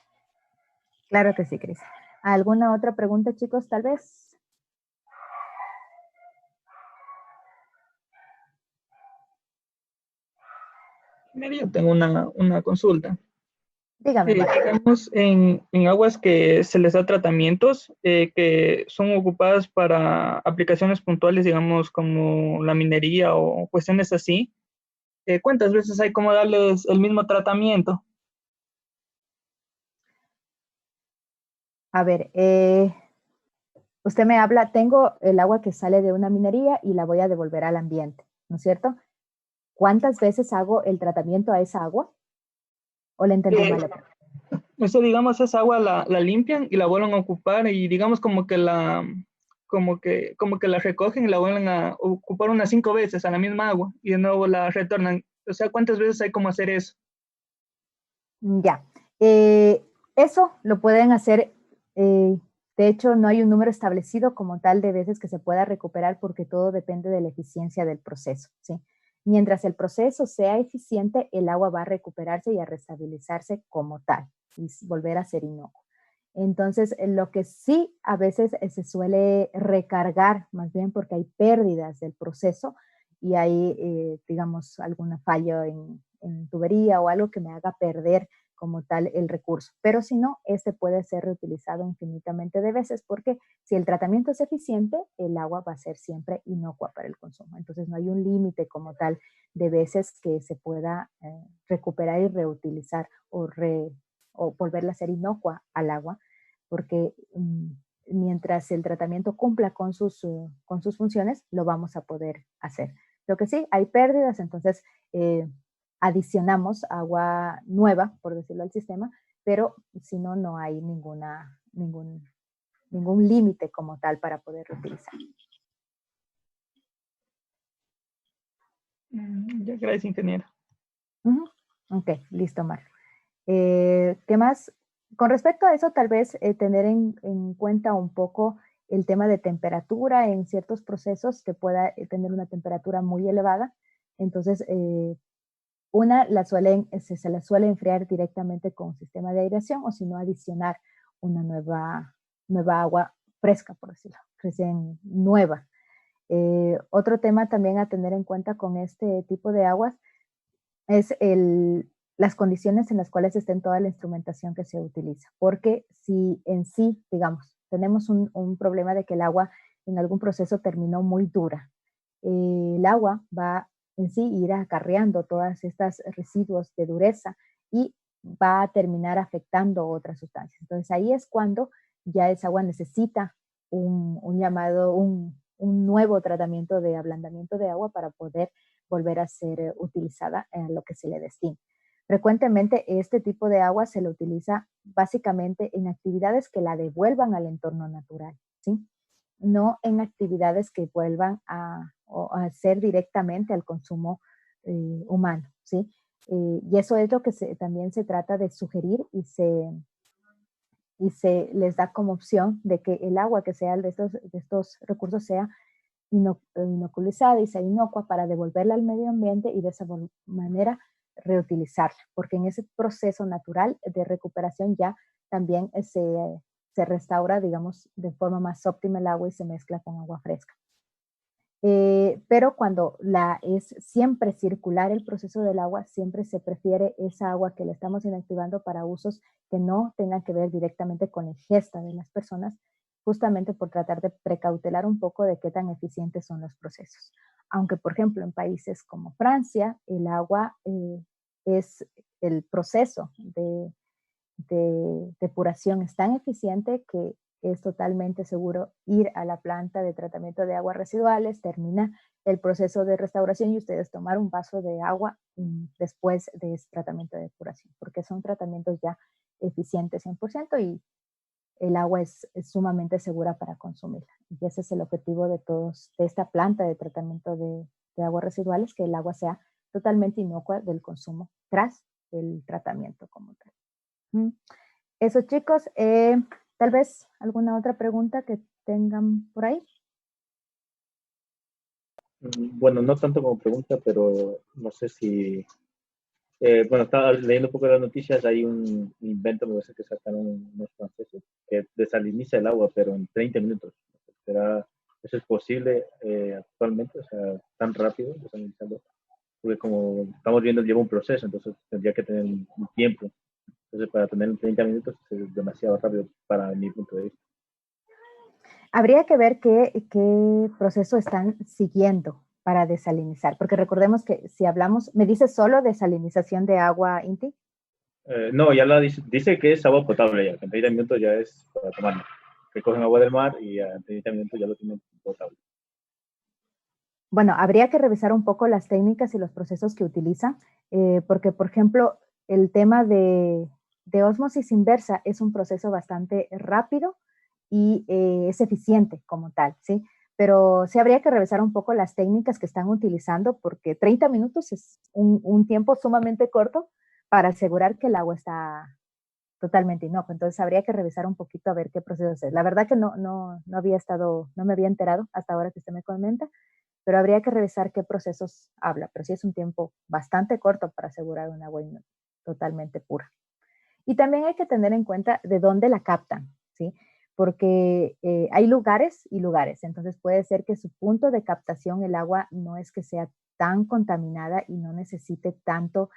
Claro que sí, Cris. ¿Alguna otra pregunta, chicos, tal vez? Mira, yo tengo una consulta. Dígame. Digamos, en aguas que se les da tratamientos que son ocupadas para aplicaciones puntuales, digamos, como la minería o cuestiones así, ¿cuántas veces hay como darles el mismo tratamiento? A ver, usted me habla, tengo el agua que sale de una minería y la voy a devolver al ambiente, ¿no es cierto? ¿Cuántas veces hago el tratamiento a esa agua? ¿O le entendí mal? Eso, digamos, esa agua la limpian y la vuelven a ocupar, y digamos como que la recogen y la vuelven a ocupar unas 5 veces a la misma agua y de nuevo la retornan. O sea, ¿cuántas veces hay como hacer eso? Ya. Eso lo pueden hacer, de hecho no hay un número establecido como tal de veces que se pueda recuperar, porque todo depende de la eficiencia del proceso, ¿sí? Mientras el proceso sea eficiente, el agua va a recuperarse y a restabilizarse como tal y volver a ser inocuo. Entonces, lo que sí a veces se suele recargar, más bien porque hay pérdidas del proceso y hay, digamos, algún fallo en tubería o algo que me haga perder como tal el recurso. Pero si no, este puede ser reutilizado infinitamente de veces, porque si el tratamiento es eficiente, el agua va a ser siempre inocua para el consumo. Entonces no hay un límite como tal de veces que se pueda recuperar y reutilizar o volverla a ser inocua al agua, porque mientras el tratamiento cumpla con sus funciones, lo vamos a poder hacer. Lo que sí, hay pérdidas, entonces adicionamos agua nueva, por decirlo al sistema, pero si no, no hay ningún límite como tal para poder reutilizar. Ya, gracias, ingeniera. Ok, listo, Mar. ¿Qué más? Con respecto a eso, tal vez tener en cuenta un poco el tema de temperatura en ciertos procesos que pueda tener una temperatura muy elevada. Entonces, se la suele enfriar directamente con un sistema de aireación, o si no, adicionar una nueva agua fresca, por decirlo, recién nueva. Otro tema también a tener en cuenta con este tipo de aguas es las condiciones en las cuales esté toda la instrumentación que se utiliza. Porque si en sí, digamos, tenemos un problema de que el agua en algún proceso terminó muy dura, el agua va en sí ir acarreando todas estas residuos de dureza y va a terminar afectando otras sustancias. Entonces ahí es cuando ya esa agua necesita un nuevo tratamiento de ablandamiento de agua para poder volver a ser utilizada en lo que se le destina. Frecuentemente este tipo de agua se lo utiliza básicamente en actividades que la devuelvan al entorno natural, ¿sí? No en actividades que vuelvan a hacer directamente al consumo humano, ¿sí? Y eso es lo que también se trata de sugerir, y se les da como opción de que el agua que sea de estos recursos sea inoculizada y sea inocua, para devolverla al medio ambiente y de esa manera reutilizarla, porque en ese proceso natural de recuperación ya también se se restaura, digamos, de forma más óptima el agua y se mezcla con agua fresca. Pero cuando es siempre circular el proceso del agua, siempre se prefiere esa agua que le estamos inactivando para usos que no tengan que ver directamente con la ingesta de las personas, justamente por tratar de precautelar un poco de qué tan eficientes son los procesos. Aunque, por ejemplo, en países como Francia, el agua es el proceso de depuración es tan eficiente que es totalmente seguro ir a la planta de tratamiento de aguas residuales, termina el proceso de restauración y ustedes tomar un vaso de agua después de ese tratamiento de depuración, porque son tratamientos ya eficientes 100% y el agua es sumamente segura para consumirla. Y ese es el objetivo de esta planta de tratamiento de aguas residuales, que el agua sea totalmente inocua del consumo tras el tratamiento como tal. Eso, chicos. Tal vez alguna otra pregunta que tengan por ahí. Bueno, no tanto como pregunta, pero no sé si... bueno, estaba leyendo un poco de las noticias, hay un invento, me parece que sacaron unos franceses, que desaliniza el agua, pero en 30 minutos. ¿Eso es posible actualmente? O sea, tan rápido desalinizarlo. Porque como estamos viendo, lleva un proceso, entonces tendría que tener un tiempo. Entonces, para tener en 30 minutos es demasiado rápido para mi punto de vista. Habría que ver qué proceso están siguiendo para desalinizar, porque recordemos que si hablamos, ¿me dice solo desalinización de agua, Inti? No, ya dice que es agua potable ya, que en 30 minutos ya es para tomarlo. Que cogen agua del mar y en 30 minutos ya lo tienen potable. Bueno, habría que revisar un poco las técnicas y los procesos que utilizan, porque, por ejemplo, el tema de ósmosis inversa es un proceso bastante rápido y es eficiente como tal, ¿sí? Pero sí habría que revisar un poco las técnicas que están utilizando, porque 30 minutos es un tiempo sumamente corto para asegurar que el agua está totalmente inocuo. Entonces habría que revisar un poquito a ver qué procesos es. La verdad que no me había enterado hasta ahora que usted me comenta, pero habría que revisar qué procesos habla. Pero sí es un tiempo bastante corto para asegurar un agua totalmente pura. Y también hay que tener en cuenta de dónde la captan, ¿sí? Porque hay lugares y lugares. Entonces puede ser que su punto de captación, el agua, no es que sea tan contaminada y no necesite tanto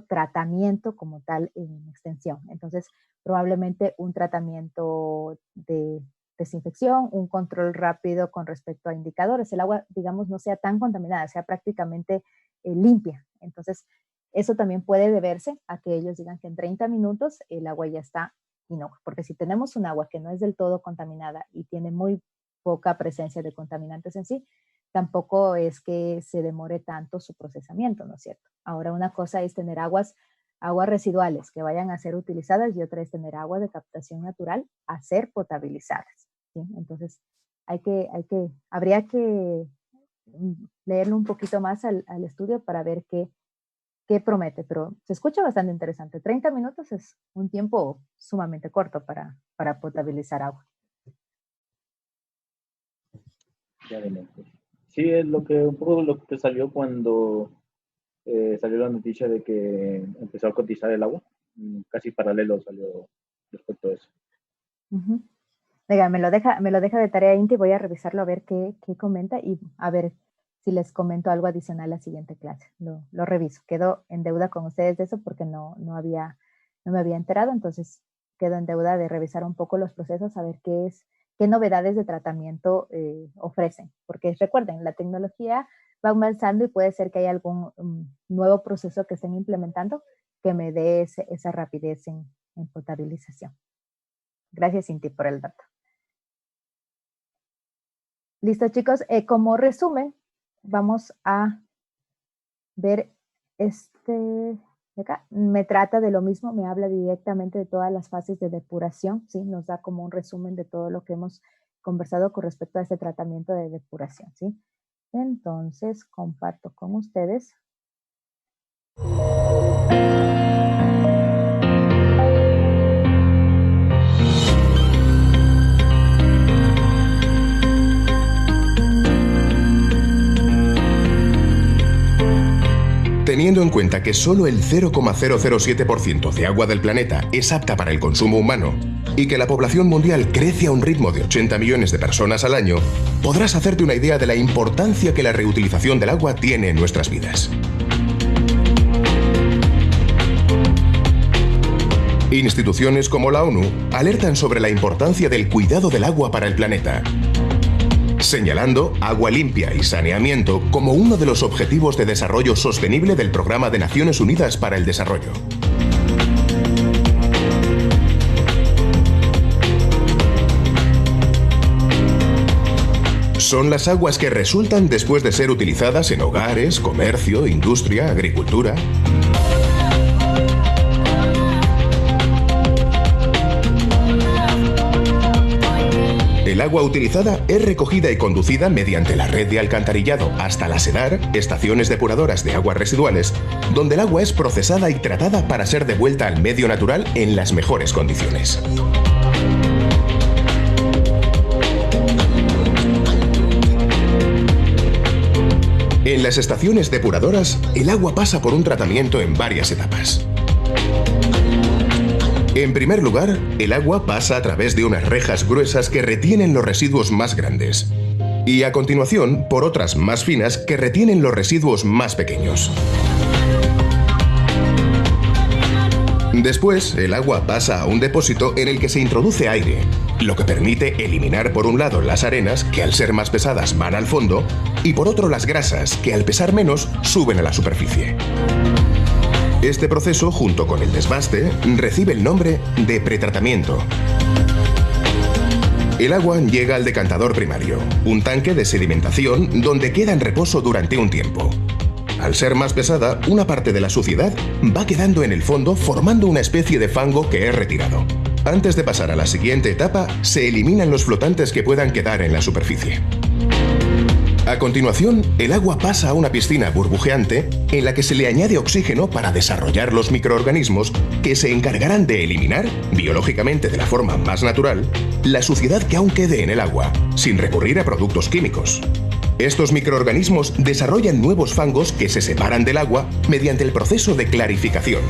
tratamiento como tal en extensión. Entonces, probablemente un tratamiento de desinfección, un control rápido con respecto a indicadores. El agua, digamos, no sea tan contaminada, sea prácticamente limpia. Entonces, eso también puede deberse a que ellos digan que en 30 minutos el agua ya está inocua. Porque si tenemos un agua que no es del todo contaminada y tiene muy poca presencia de contaminantes en sí, tampoco es que se demore tanto su procesamiento, ¿no es cierto? Ahora, una cosa es tener aguas residuales que vayan a ser utilizadas y otra es tener agua de captación natural a ser potabilizadas, ¿sí? Entonces, habría que leerlo un poquito más al estudio para ver qué promete, pero se escucha bastante interesante. 30 minutos es un tiempo sumamente corto para potabilizar agua. Sí, es un poco lo que salió cuando salió la noticia de que empezó a cotizar el agua. Casi paralelo salió respecto a eso. Uh-huh. Venga, me lo deja de tarea, Inti, voy a revisarlo a ver qué comenta y a ver si les comento algo adicional a la siguiente clase. Lo reviso. Quedo en deuda con ustedes de eso porque no me había enterado, entonces quedo en deuda de revisar un poco los procesos, a ver qué novedades de tratamiento ofrecen. Porque recuerden, la tecnología va avanzando y puede ser que haya algún nuevo proceso que estén implementando que me dé esa rapidez en potabilización. Gracias, Inti, por el dato. Listo, chicos. Como resumen, vamos a ver de acá. Me trata de lo mismo, me habla directamente de todas las fases de depuración, ¿sí? Nos da como un resumen de todo lo que hemos conversado con respecto a este tratamiento de depuración, ¿sí? Entonces, comparto con ustedes. Teniendo en cuenta que solo el 0,007% de agua del planeta es apta para el consumo humano y que la población mundial crece a un ritmo de 80 millones de personas al año, podrás hacerte una idea de la importancia que la reutilización del agua tiene en nuestras vidas. Instituciones como la ONU alertan sobre la importancia del cuidado del agua para el planeta, señalando agua limpia y saneamiento como uno de los objetivos de desarrollo sostenible del Programa de Naciones Unidas para el Desarrollo. Son las aguas que resultan después de ser utilizadas en hogares, comercio, industria, agricultura. El agua utilizada es recogida y conducida mediante la red de alcantarillado hasta la SEDAR, estaciones depuradoras de aguas residuales, donde el agua es procesada y tratada para ser devuelta al medio natural en las mejores condiciones. En las estaciones depuradoras, el agua pasa por un tratamiento en varias etapas. En primer lugar, el agua pasa a través de unas rejas gruesas que retienen los residuos más grandes. Y a continuación, por otras más finas que retienen los residuos más pequeños. Después, el agua pasa a un depósito en el que se introduce aire, lo que permite eliminar por un lado las arenas, que al ser más pesadas van al fondo, y por otro las grasas, que al pesar menos suben a la superficie. Este proceso, junto con el desbaste, recibe el nombre de pretratamiento. El agua llega al decantador primario, un tanque de sedimentación donde queda en reposo durante un tiempo. Al ser más pesada, una parte de la suciedad va quedando en el fondo formando una especie de fango que es retirado. Antes de pasar a la siguiente etapa, se eliminan los flotantes que puedan quedar en la superficie. A continuación, el agua pasa a una piscina burbujeante en la que se le añade oxígeno para desarrollar los microorganismos que se encargarán de eliminar, biológicamente de la forma más natural, la suciedad que aún quede en el agua, sin recurrir a productos químicos. Estos microorganismos desarrollan nuevos fangos que se separan del agua mediante el proceso de clarificación.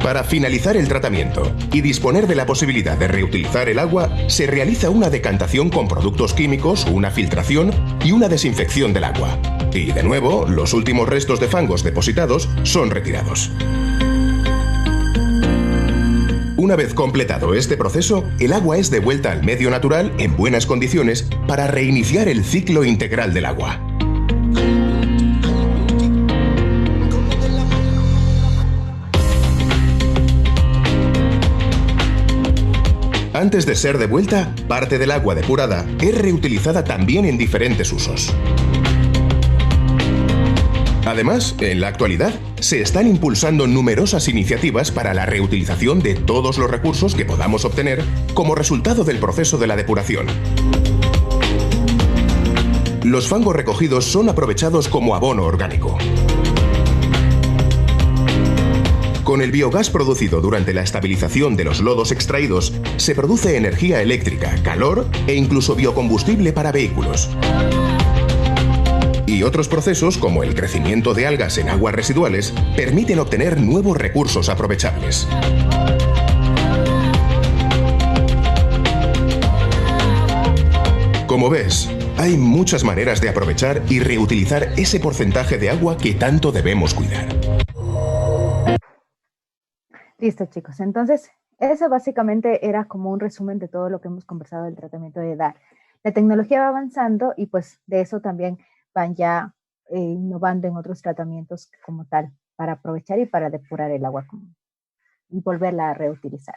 Para finalizar el tratamiento y disponer de la posibilidad de reutilizar el agua, se realiza una decantación con productos químicos, una filtración y una desinfección del agua. Y de nuevo, los últimos restos de fangos depositados son retirados. Una vez completado este proceso, el agua es devuelta al medio natural en buenas condiciones para reiniciar el ciclo integral del agua. Antes de ser devuelta, parte del agua depurada es reutilizada también en diferentes usos. Además, en la actualidad, se están impulsando numerosas iniciativas para la reutilización de todos los recursos que podamos obtener como resultado del proceso de la depuración. Los fangos recogidos son aprovechados como abono orgánico. Con el biogás producido durante la estabilización de los lodos extraídos, se produce energía eléctrica, calor e incluso biocombustible para vehículos. Y otros procesos, como el crecimiento de algas en aguas residuales, permiten obtener nuevos recursos aprovechables. Como ves, hay muchas maneras de aprovechar y reutilizar ese porcentaje de agua que tanto debemos cuidar. Listo, chicos. Entonces, eso básicamente era como un resumen de todo lo que hemos conversado del tratamiento de EDAR. La tecnología va avanzando y pues de eso también van ya innovando en otros tratamientos como tal, para aprovechar y para depurar el agua y volverla a reutilizar.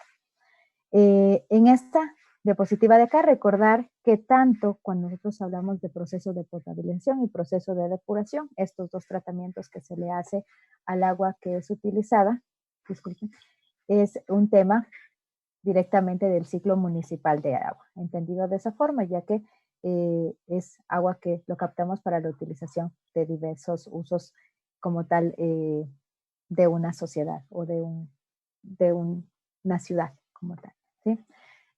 En esta diapositiva de acá, recordar que tanto cuando nosotros hablamos de proceso de potabilización y proceso de depuración, estos dos tratamientos que se le hace al agua que es utilizada, disculpen, es un tema directamente del ciclo municipal de agua, entendido de esa forma, ya que es agua que lo captamos para la utilización de diversos usos como tal de una sociedad o de una ciudad como tal, ¿sí?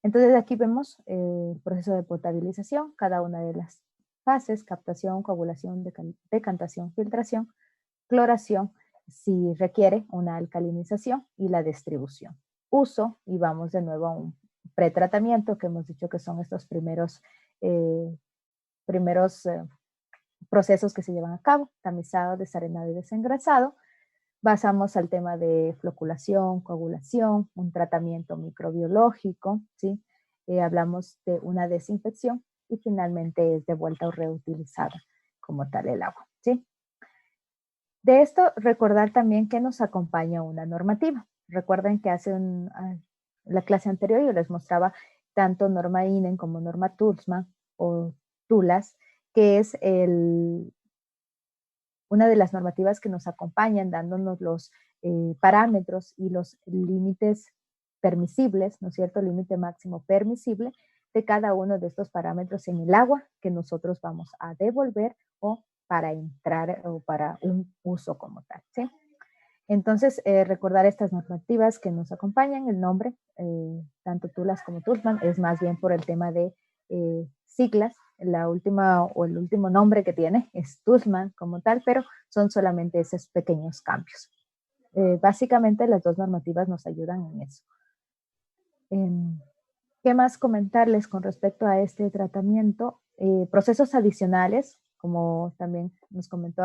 Entonces aquí vemos el proceso de potabilización, cada una de las fases: captación, coagulación, decantación, filtración, cloración, si requiere una alcalinización, y la distribución. Uso, y vamos de nuevo a un pretratamiento, que hemos dicho que son estos primeros procesos que se llevan a cabo: tamizado, desarenado y desengrasado. Pasamos al tema de floculación, coagulación, un tratamiento microbiológico, ¿sí? Hablamos de una desinfección y finalmente es de vuelta o reutilizada como tal el agua, ¿sí? De esto, recordar también que nos acompaña una normativa. Recuerden que la clase anterior yo les mostraba tanto norma INEN como norma TULSMA o TULAS, que es una de las normativas que nos acompañan, dándonos los parámetros y los límites permisibles, ¿no es cierto? Límite máximo permisible de cada uno de estos parámetros en el agua que nosotros vamos a devolver o para entrar o para un uso como tal, ¿sí? Entonces, recordar estas normativas que nos acompañan. El nombre, tanto TULAS como TULSMAN, es más bien por el tema de siglas. La última o el último nombre que tiene es TULSMAN como tal, pero son solamente esos pequeños cambios. Básicamente las dos normativas nos ayudan en eso. ¿Qué más comentarles con respecto a este tratamiento? Procesos adicionales, como también nos comentó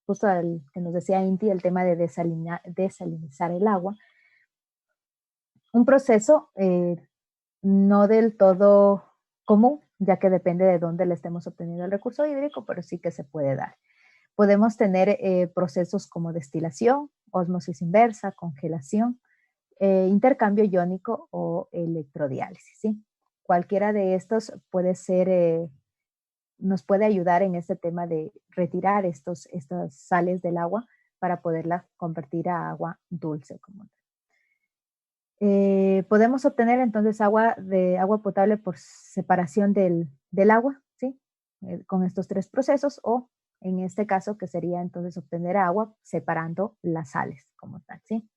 justo al que nos decía Inti, el tema de desalinizar el agua. Un proceso no del todo común, ya que depende de dónde le estemos obteniendo el recurso hídrico, pero sí que se puede dar. Podemos tener procesos como destilación, ósmosis inversa, congelación, intercambio iónico o electrodiálisis, ¿sí? Cualquiera de estos puede ser, nos puede ayudar en este tema de retirar estas sales del agua para poderla convertir a agua dulce como tal. Podemos obtener entonces agua potable por separación del agua, ¿sí? Con estos tres procesos, o en este caso que sería entonces obtener agua separando las sales como tal, ¿sí?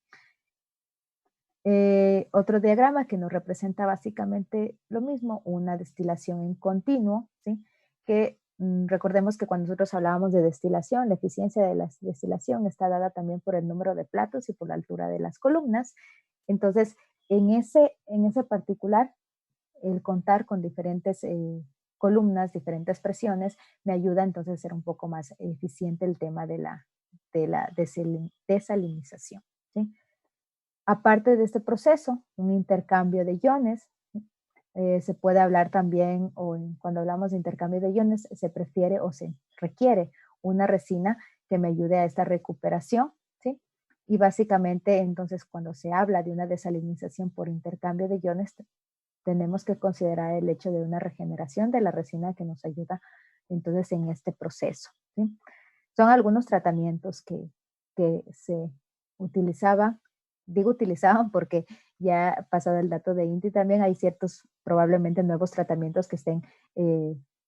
Otro diagrama que nos representa básicamente lo mismo, una destilación en continuo, ¿sí? Que recordemos que cuando nosotros hablábamos de destilación, la eficiencia de la destilación está dada también por el número de platos y por la altura de las columnas. Entonces, en ese particular, el contar con diferentes columnas, diferentes presiones, me ayuda entonces a ser un poco más eficiente el tema de la desalinización, ¿sí? Aparte de este proceso, un intercambio de iones, se puede hablar también, cuando hablamos de intercambio de iones, se prefiere o se requiere una resina que me ayude a esta recuperación, ¿sí? Y básicamente, entonces, cuando se habla de una desalinización por intercambio de iones, tenemos que considerar el hecho de una regeneración de la resina que nos ayuda, entonces, en este proceso, ¿sí? Son algunos tratamientos que se utilizaban. Digo utilizaban porque ya pasado el dato de Inti también hay ciertos probablemente nuevos tratamientos que estén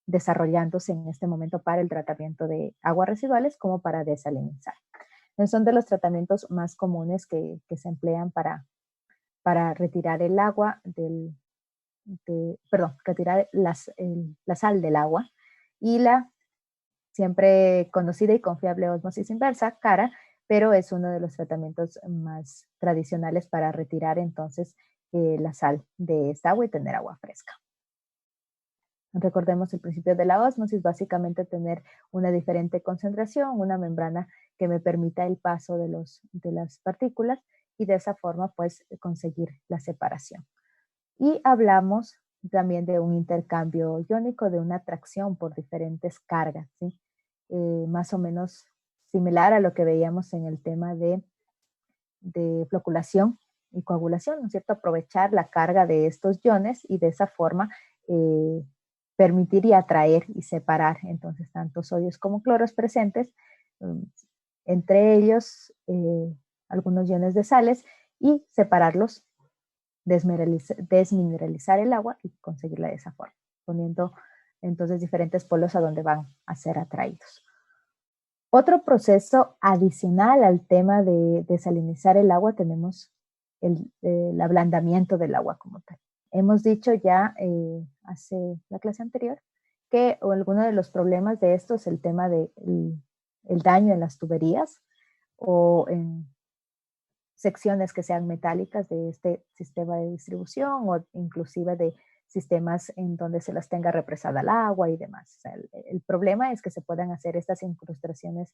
desarrollándose en este momento para el tratamiento de aguas residuales como para desalinizar. Son de los tratamientos más comunes que se emplean para retirar el agua retirar la sal del agua, y la siempre conocida y confiable ósmosis inversa, cara, pero es uno de los tratamientos más tradicionales para retirar entonces la sal de esta agua y tener agua fresca. Recordemos el principio de la ósmosis, básicamente tener una diferente concentración, una membrana que me permita el paso de las partículas, y de esa forma pues conseguir la separación. Y hablamos también de un intercambio iónico, de una atracción por diferentes cargas, ¿sí? Más o menos similar a lo que veíamos en el tema de floculación y coagulación, ¿no es cierto? Aprovechar la carga de estos iones y de esa forma permitir y atraer y separar entonces tanto sodios como cloros presentes, entre ellos algunos iones de sales, y separarlos, desmineralizar el agua y conseguirla de esa forma, poniendo entonces diferentes polos a donde van a ser atraídos. Otro proceso adicional al tema de desalinizar el agua, tenemos el ablandamiento del agua como tal. Hemos dicho ya hace la clase anterior que alguno de los problemas de esto es el tema del el daño en las tuberías o en secciones que sean metálicas de este sistema de distribución o inclusive de sistemas en donde se las tenga represada el agua y demás. O sea, el problema es que se puedan hacer estas incrustaciones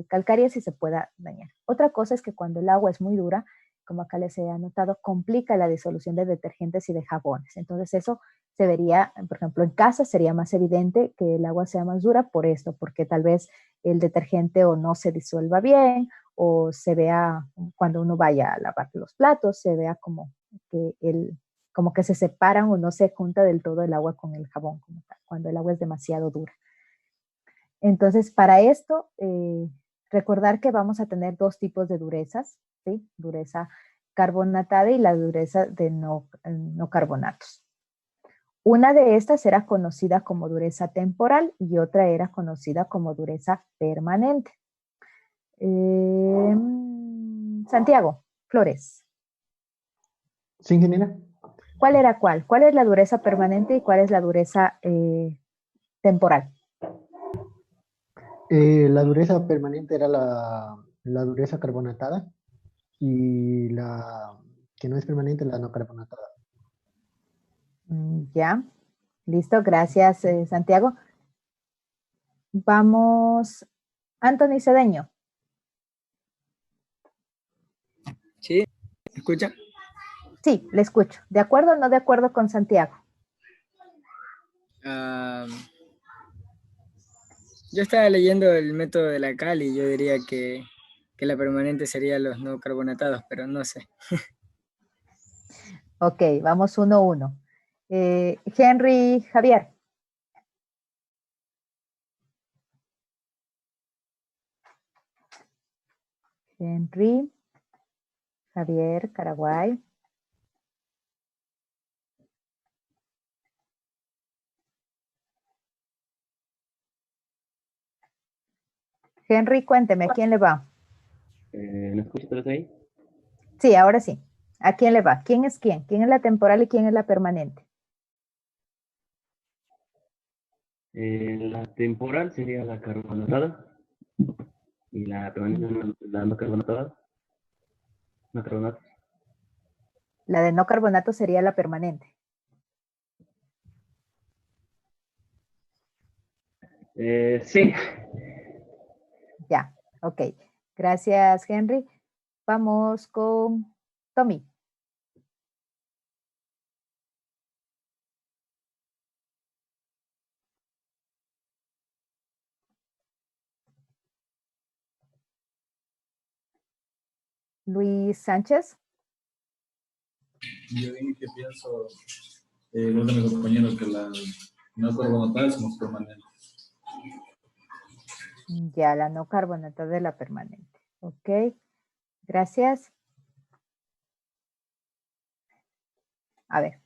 calcáreas y se pueda dañar. Otra cosa es que cuando el agua es muy dura, como acá les he anotado, complica la disolución de detergentes y de jabones. Entonces eso se vería, por ejemplo, en casa sería más evidente que el agua sea más dura por esto, porque tal vez el detergente o no se disuelva bien o se vea, cuando uno vaya a lavar los platos, se vea como que se separan o no se junta del todo el agua con el jabón, como tal, cuando el agua es demasiado dura. Entonces, para esto, recordar que vamos a tener dos tipos de durezas, ¿sí? Dureza carbonatada y la dureza de no carbonatos. Una de estas era conocida como dureza temporal y otra era conocida como dureza permanente. Santiago Flores. Sí, ingeniera. ¿Cuál era cuál? ¿Cuál es la dureza permanente y cuál es la dureza temporal? La dureza permanente era la dureza carbonatada y la que no es permanente, la no carbonatada. Ya, listo, gracias Santiago. Vamos, Anthony Cedeño. Sí, ¿me escucha? Sí, le escucho. ¿De acuerdo o no de acuerdo con Santiago? Yo estaba leyendo el método de la cal y yo diría que la permanente sería los no carbonatados, pero no sé. Ok, vamos 1-1. Henry Javier. Henry Javier Caraguay. Henry, cuénteme, ¿a quién le va? ¿Me escuchas ahí? Sí, ahora sí. ¿A quién le va? ¿Quién es quién? ¿Quién es la temporal y quién es la permanente? La temporal sería la carbonatada y la permanente la no carbonatada. No carbonatos. La de no carbonato sería la permanente. Sí. Ya, ok. Gracias, Henry. Vamos con Tommy. Luis Sánchez. Yo dije que pienso, los de mis compañeros, que la no carbonatada somos permanentes. Ya, la no carbonatada de la permanente. Ok, gracias. A ver,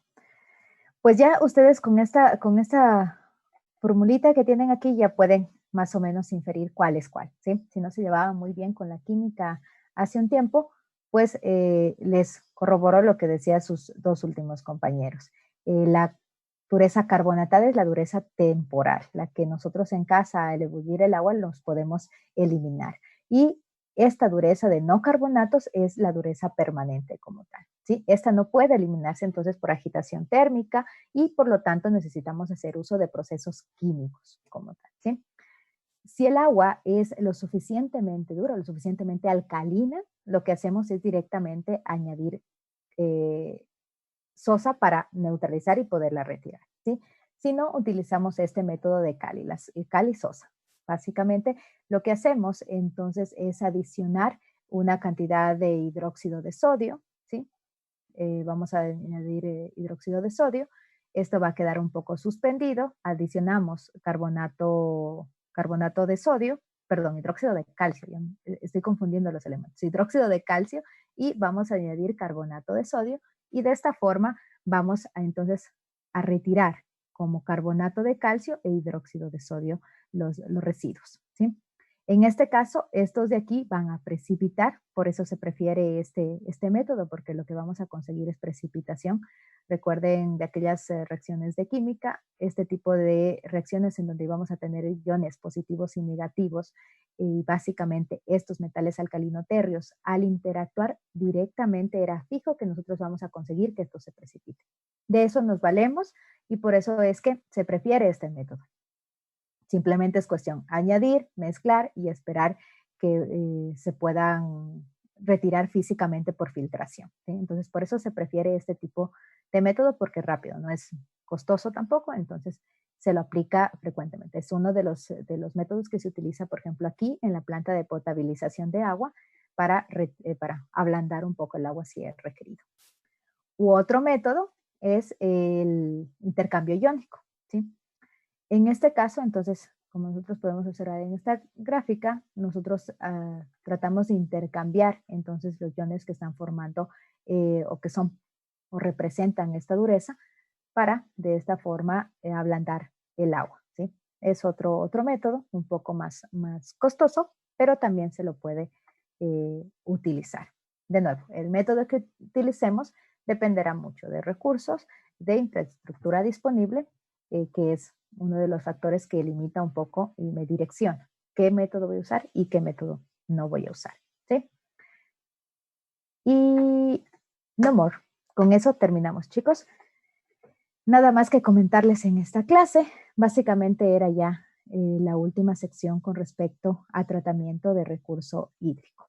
pues ya ustedes con esta formulita que tienen aquí ya pueden más o menos inferir cuál es cuál, ¿sí? Si no se llevaban muy bien con la química hace un tiempo, pues les corroboró lo que decían sus dos últimos compañeros. La dureza carbonatada es la dureza temporal, la que nosotros en casa al ebullir el agua nos podemos eliminar. Y esta dureza de no carbonatos es la dureza permanente como tal, ¿sí? Esta no puede eliminarse entonces por agitación térmica y por lo tanto necesitamos hacer uso de procesos químicos como tal, ¿sí? Si el agua es lo suficientemente dura, lo suficientemente alcalina, lo que hacemos es directamente añadir sosa para neutralizar y poderla retirar, ¿sí? Si no, utilizamos este método de cal y sosa. Básicamente, lo que hacemos entonces es adicionar una cantidad de hidróxido de sodio, ¿sí? Vamos a añadir hidróxido de sodio. Esto va a quedar un poco suspendido. Adicionamos carbonato de sodio, perdón, hidróxido de calcio. Estoy confundiendo los elementos. Hidróxido de calcio y vamos a añadir carbonato de sodio y de esta forma vamos entonces a retirar como carbonato de calcio e hidróxido de sodio los residuos, ¿sí? En este caso, estos de aquí van a precipitar, por eso se prefiere este método, porque lo que vamos a conseguir es precipitación Recuerden de aquellas reacciones de química, este tipo de reacciones en donde íbamos a tener iones positivos y negativos, y básicamente estos metales alcalino-térreos, al interactuar directamente era fijo que nosotros vamos a conseguir que esto se precipite. De eso nos valemos y por eso es que se prefiere este método. Simplemente es cuestión añadir, mezclar y esperar que se puedan retirar físicamente por filtración, ¿sí? Entonces, por eso se prefiere este tipo de método porque es rápido, no es costoso tampoco, entonces se lo aplica frecuentemente. Es uno de los métodos que se utiliza, por ejemplo, aquí en la planta de potabilización de agua para ablandar un poco el agua si es requerido. U otro método es el intercambio iónico, ¿sí? En este caso, entonces, como nosotros podemos observar en esta gráfica, nosotros tratamos de intercambiar entonces los iones que están formando o que son o representan esta dureza para de esta forma ablandar el agua, ¿sí? Es otro método un poco más costoso, pero también se lo puede utilizar. De nuevo, el método que utilicemos dependerá mucho de recursos, de infraestructura disponible, que es uno de los factores que limita un poco y me direcciona qué método voy a usar y qué método no voy a usar, ¿sí? Y no more. Con eso terminamos, chicos. Nada más que comentarles en esta clase. Básicamente era ya la última sección con respecto a tratamiento de recurso hídrico.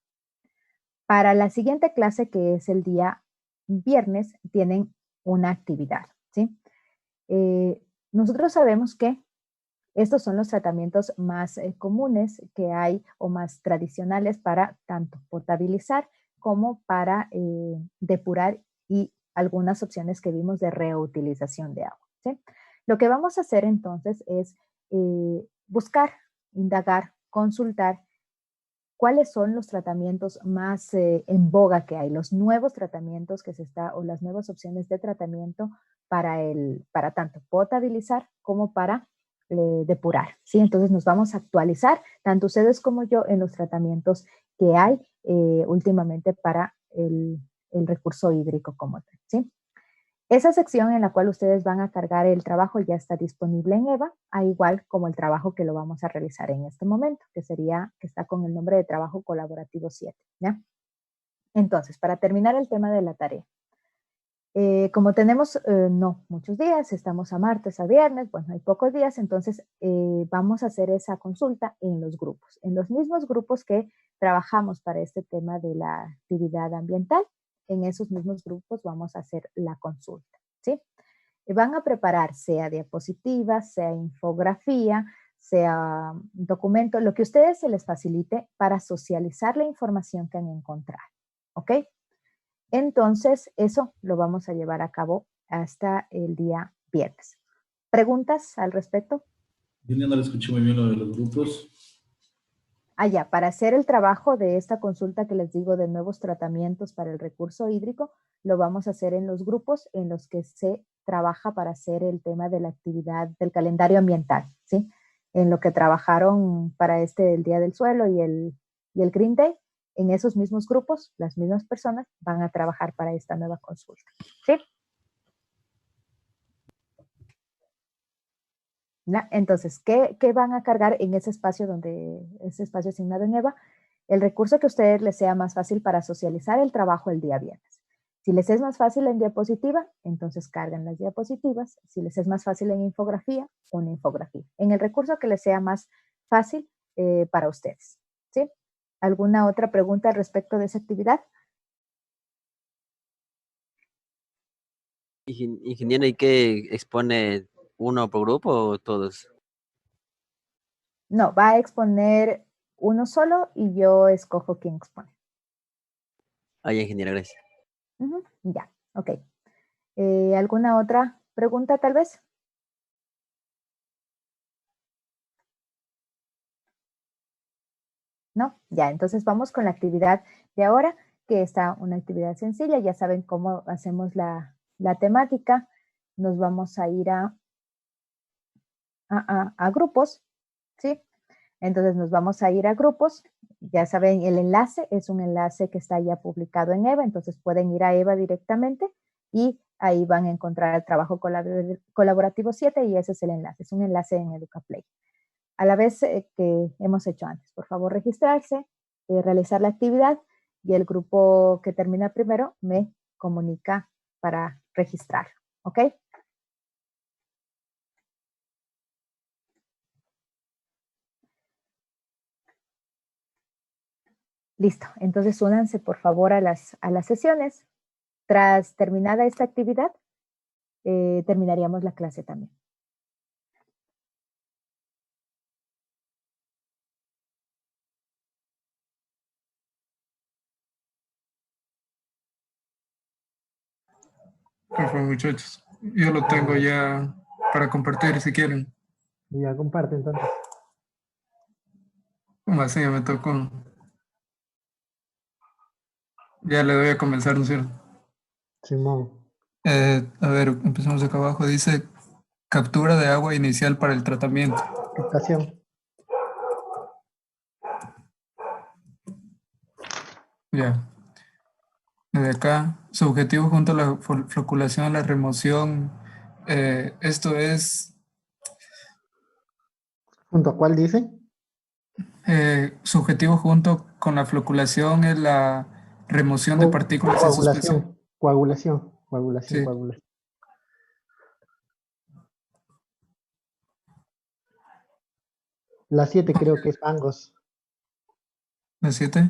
Para la siguiente clase, que es el día viernes, tienen una actividad, ¿sí? Nosotros sabemos que estos son los tratamientos más comunes que hay o más tradicionales para tanto potabilizar como para depurar y algunas opciones que vimos de reutilización de agua, ¿sí? Lo que vamos a hacer entonces es buscar, indagar, consultar cuáles son los tratamientos más en boga que hay, los nuevos tratamientos que se está o las nuevas opciones de tratamiento para tanto potabilizar como para depurar, ¿sí? Entonces nos vamos a actualizar, tanto ustedes como yo, en los tratamientos que hay últimamente para el recurso hídrico como tal, ¿sí? Esa sección en la cual ustedes van a cargar el trabajo ya está disponible en EVA, al igual como el trabajo que lo vamos a realizar en este momento, que está con el nombre de trabajo colaborativo 7, ¿ya? Entonces, para terminar el tema de la tarea, como tenemos no muchos días, estamos a martes, a viernes, bueno, hay pocos días, entonces vamos a hacer esa consulta en los grupos, en los mismos grupos que trabajamos para este tema de la actividad ambiental. En esos mismos grupos vamos a hacer la consulta, ¿sí? Van a preparar sea diapositivas, sea infografía, sea documento, lo que a ustedes se les facilite para socializar la información que han encontrado, ¿ok? Entonces, eso lo vamos a llevar a cabo hasta el día viernes. ¿Preguntas al respecto? Yo no le escuché muy bien lo de los grupos. Ya, para hacer el trabajo de esta consulta que les digo de nuevos tratamientos para el recurso hídrico, lo vamos a hacer en los grupos en los que se trabaja para hacer el tema de la actividad del calendario ambiental, ¿sí? En lo que trabajaron para el Día del Suelo y el Green Day, en esos mismos grupos, las mismas personas van a trabajar para esta nueva consulta, ¿sí? Entonces, ¿qué van a cargar en ese espacio asignado en EVA? El recurso que a ustedes les sea más fácil para socializar el trabajo el día viernes. Si les es más fácil en diapositiva, entonces cargan las diapositivas. Si les es más fácil en infografía, una infografía. En el recurso que les sea más fácil para ustedes, ¿sí? ¿Alguna otra pregunta respecto de esa actividad? Ingeniero, ¿y qué expone uno por grupo o todos? No, va a exponer uno solo y yo escojo quién expone. Ya, ingeniero, gracias. Ya, ok. ¿Alguna otra pregunta tal vez? ¿No? Ya, entonces vamos con la actividad de ahora, que está una actividad sencilla. Ya saben cómo hacemos la temática. Nos vamos a ir a grupos, ¿sí? Entonces nos vamos a ir a grupos. Ya saben, el enlace es un enlace que está ya publicado en EVA, entonces pueden ir a EVA directamente y Ahí van a encontrar el trabajo colaborativo 7 y ese es el enlace, es un enlace en EducaPlay. A la vez que hemos hecho antes, por favor registrarse, realizar la actividad y el grupo que termina primero me comunica para registrar, ¿ok? Listo, entonces únanse por favor a las sesiones. Tras terminada esta actividad, terminaríamos la clase también. Por favor, muchachos. Yo lo tengo ya para compartir si quieren. Ya comparte entonces. ¿Cómo así? Ya me tocó. Ya le doy a comenzar, ¿no es cierto? Simón. A ver, empezamos acá abajo. Dice captura de agua inicial para el tratamiento. Captación. Ya. De acá, su objetivo junto a la floculación, la remoción, esto es, ¿Junto a cuál dice? su objetivo junto con la floculación es la remoción de partículas en suspensión. Coagulación. Sí. La 7 creo que es fangos. ¿La 7?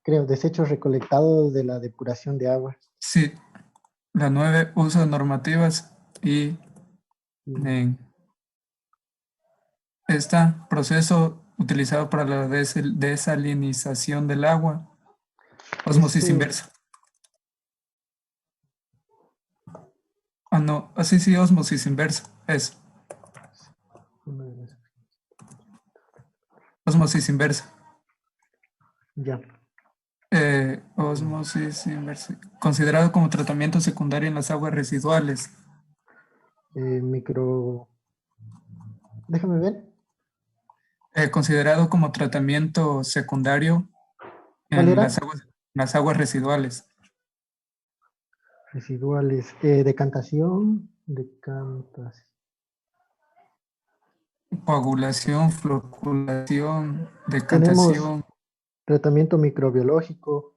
Creo, desechos recolectados de la depuración de agua. Sí. La 9, uso de normativas y esta, proceso utilizado para la desalinización del agua. Osmosis inversa. Ah, no, así sí, osmosis inversa, es. Osmosis inversa. Ya. Osmosis inversa. Considerado como tratamiento secundario en las aguas residuales. Déjame ver. Considerado como tratamiento secundario ¿Cuál en era? las aguas residuales. Residuales. Decantación. Coagulación, floculación, Tenemos decantación. tratamiento microbiológico.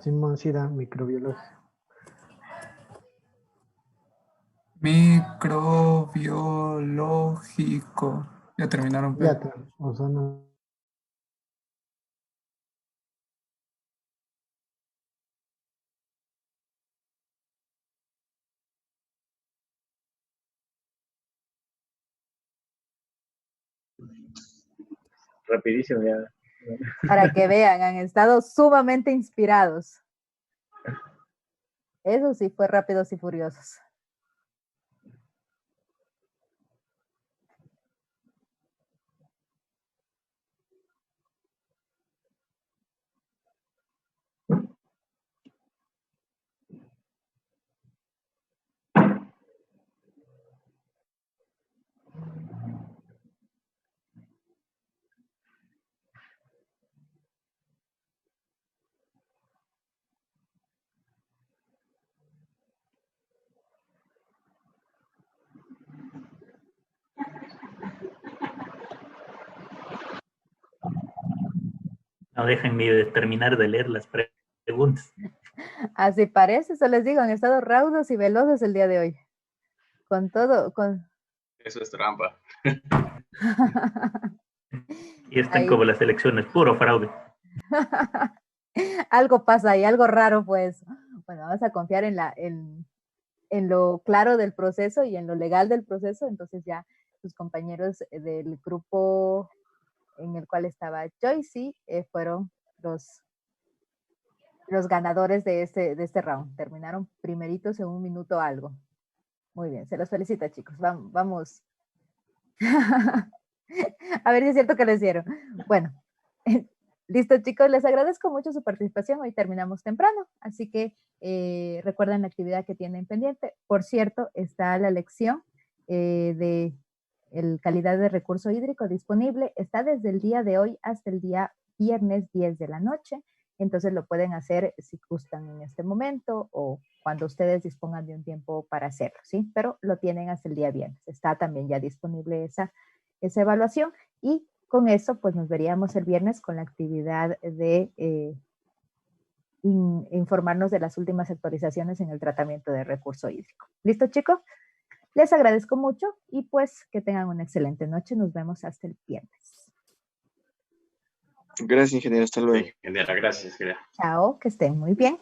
Simón, sí da microbiológico. Microbiológico. Ya terminaron. Ya, ozono. Rapidísimo ya. Para que vean, han estado sumamente inspirados. Eso sí fue Rápidos y Furiosos. No déjenme terminar de leer las preguntas. Así parece, eso les digo, han estado raudos y veloces el día de hoy. Con todo, Eso es trampa. Y están como las elecciones, puro fraude. Algo pasa ahí, algo raro pues. Bueno, vamos a confiar en lo claro del proceso y en lo legal del proceso. Entonces ya sus compañeros del grupo en el cual estaba Joyce fueron los ganadores de este round. Terminaron primeritos en 1 minuto algo. Muy bien, se los felicita, chicos. Vamos. A ver si es cierto que lo hicieron. Bueno, listo, chicos. Les agradezco mucho su participación. Hoy terminamos temprano, así que recuerden la actividad que tienen pendiente. Por cierto, está la lección de calidad de recurso hídrico disponible está desde el día de hoy hasta el día viernes 10 de la noche. Entonces lo pueden hacer si gustan en este momento o cuando ustedes dispongan de un tiempo para hacerlo, ¿sí? Pero lo tienen hasta el día viernes. Está también ya disponible esa evaluación y con eso pues nos veríamos el viernes con la actividad de informarnos de las últimas actualizaciones en el tratamiento de recurso hídrico. ¿Listo, chicos? Les agradezco mucho y pues que tengan una excelente noche. Nos vemos hasta el viernes. Gracias, ingeniero. Hasta luego. Ingeniera, gracias. Chao, que estén muy bien.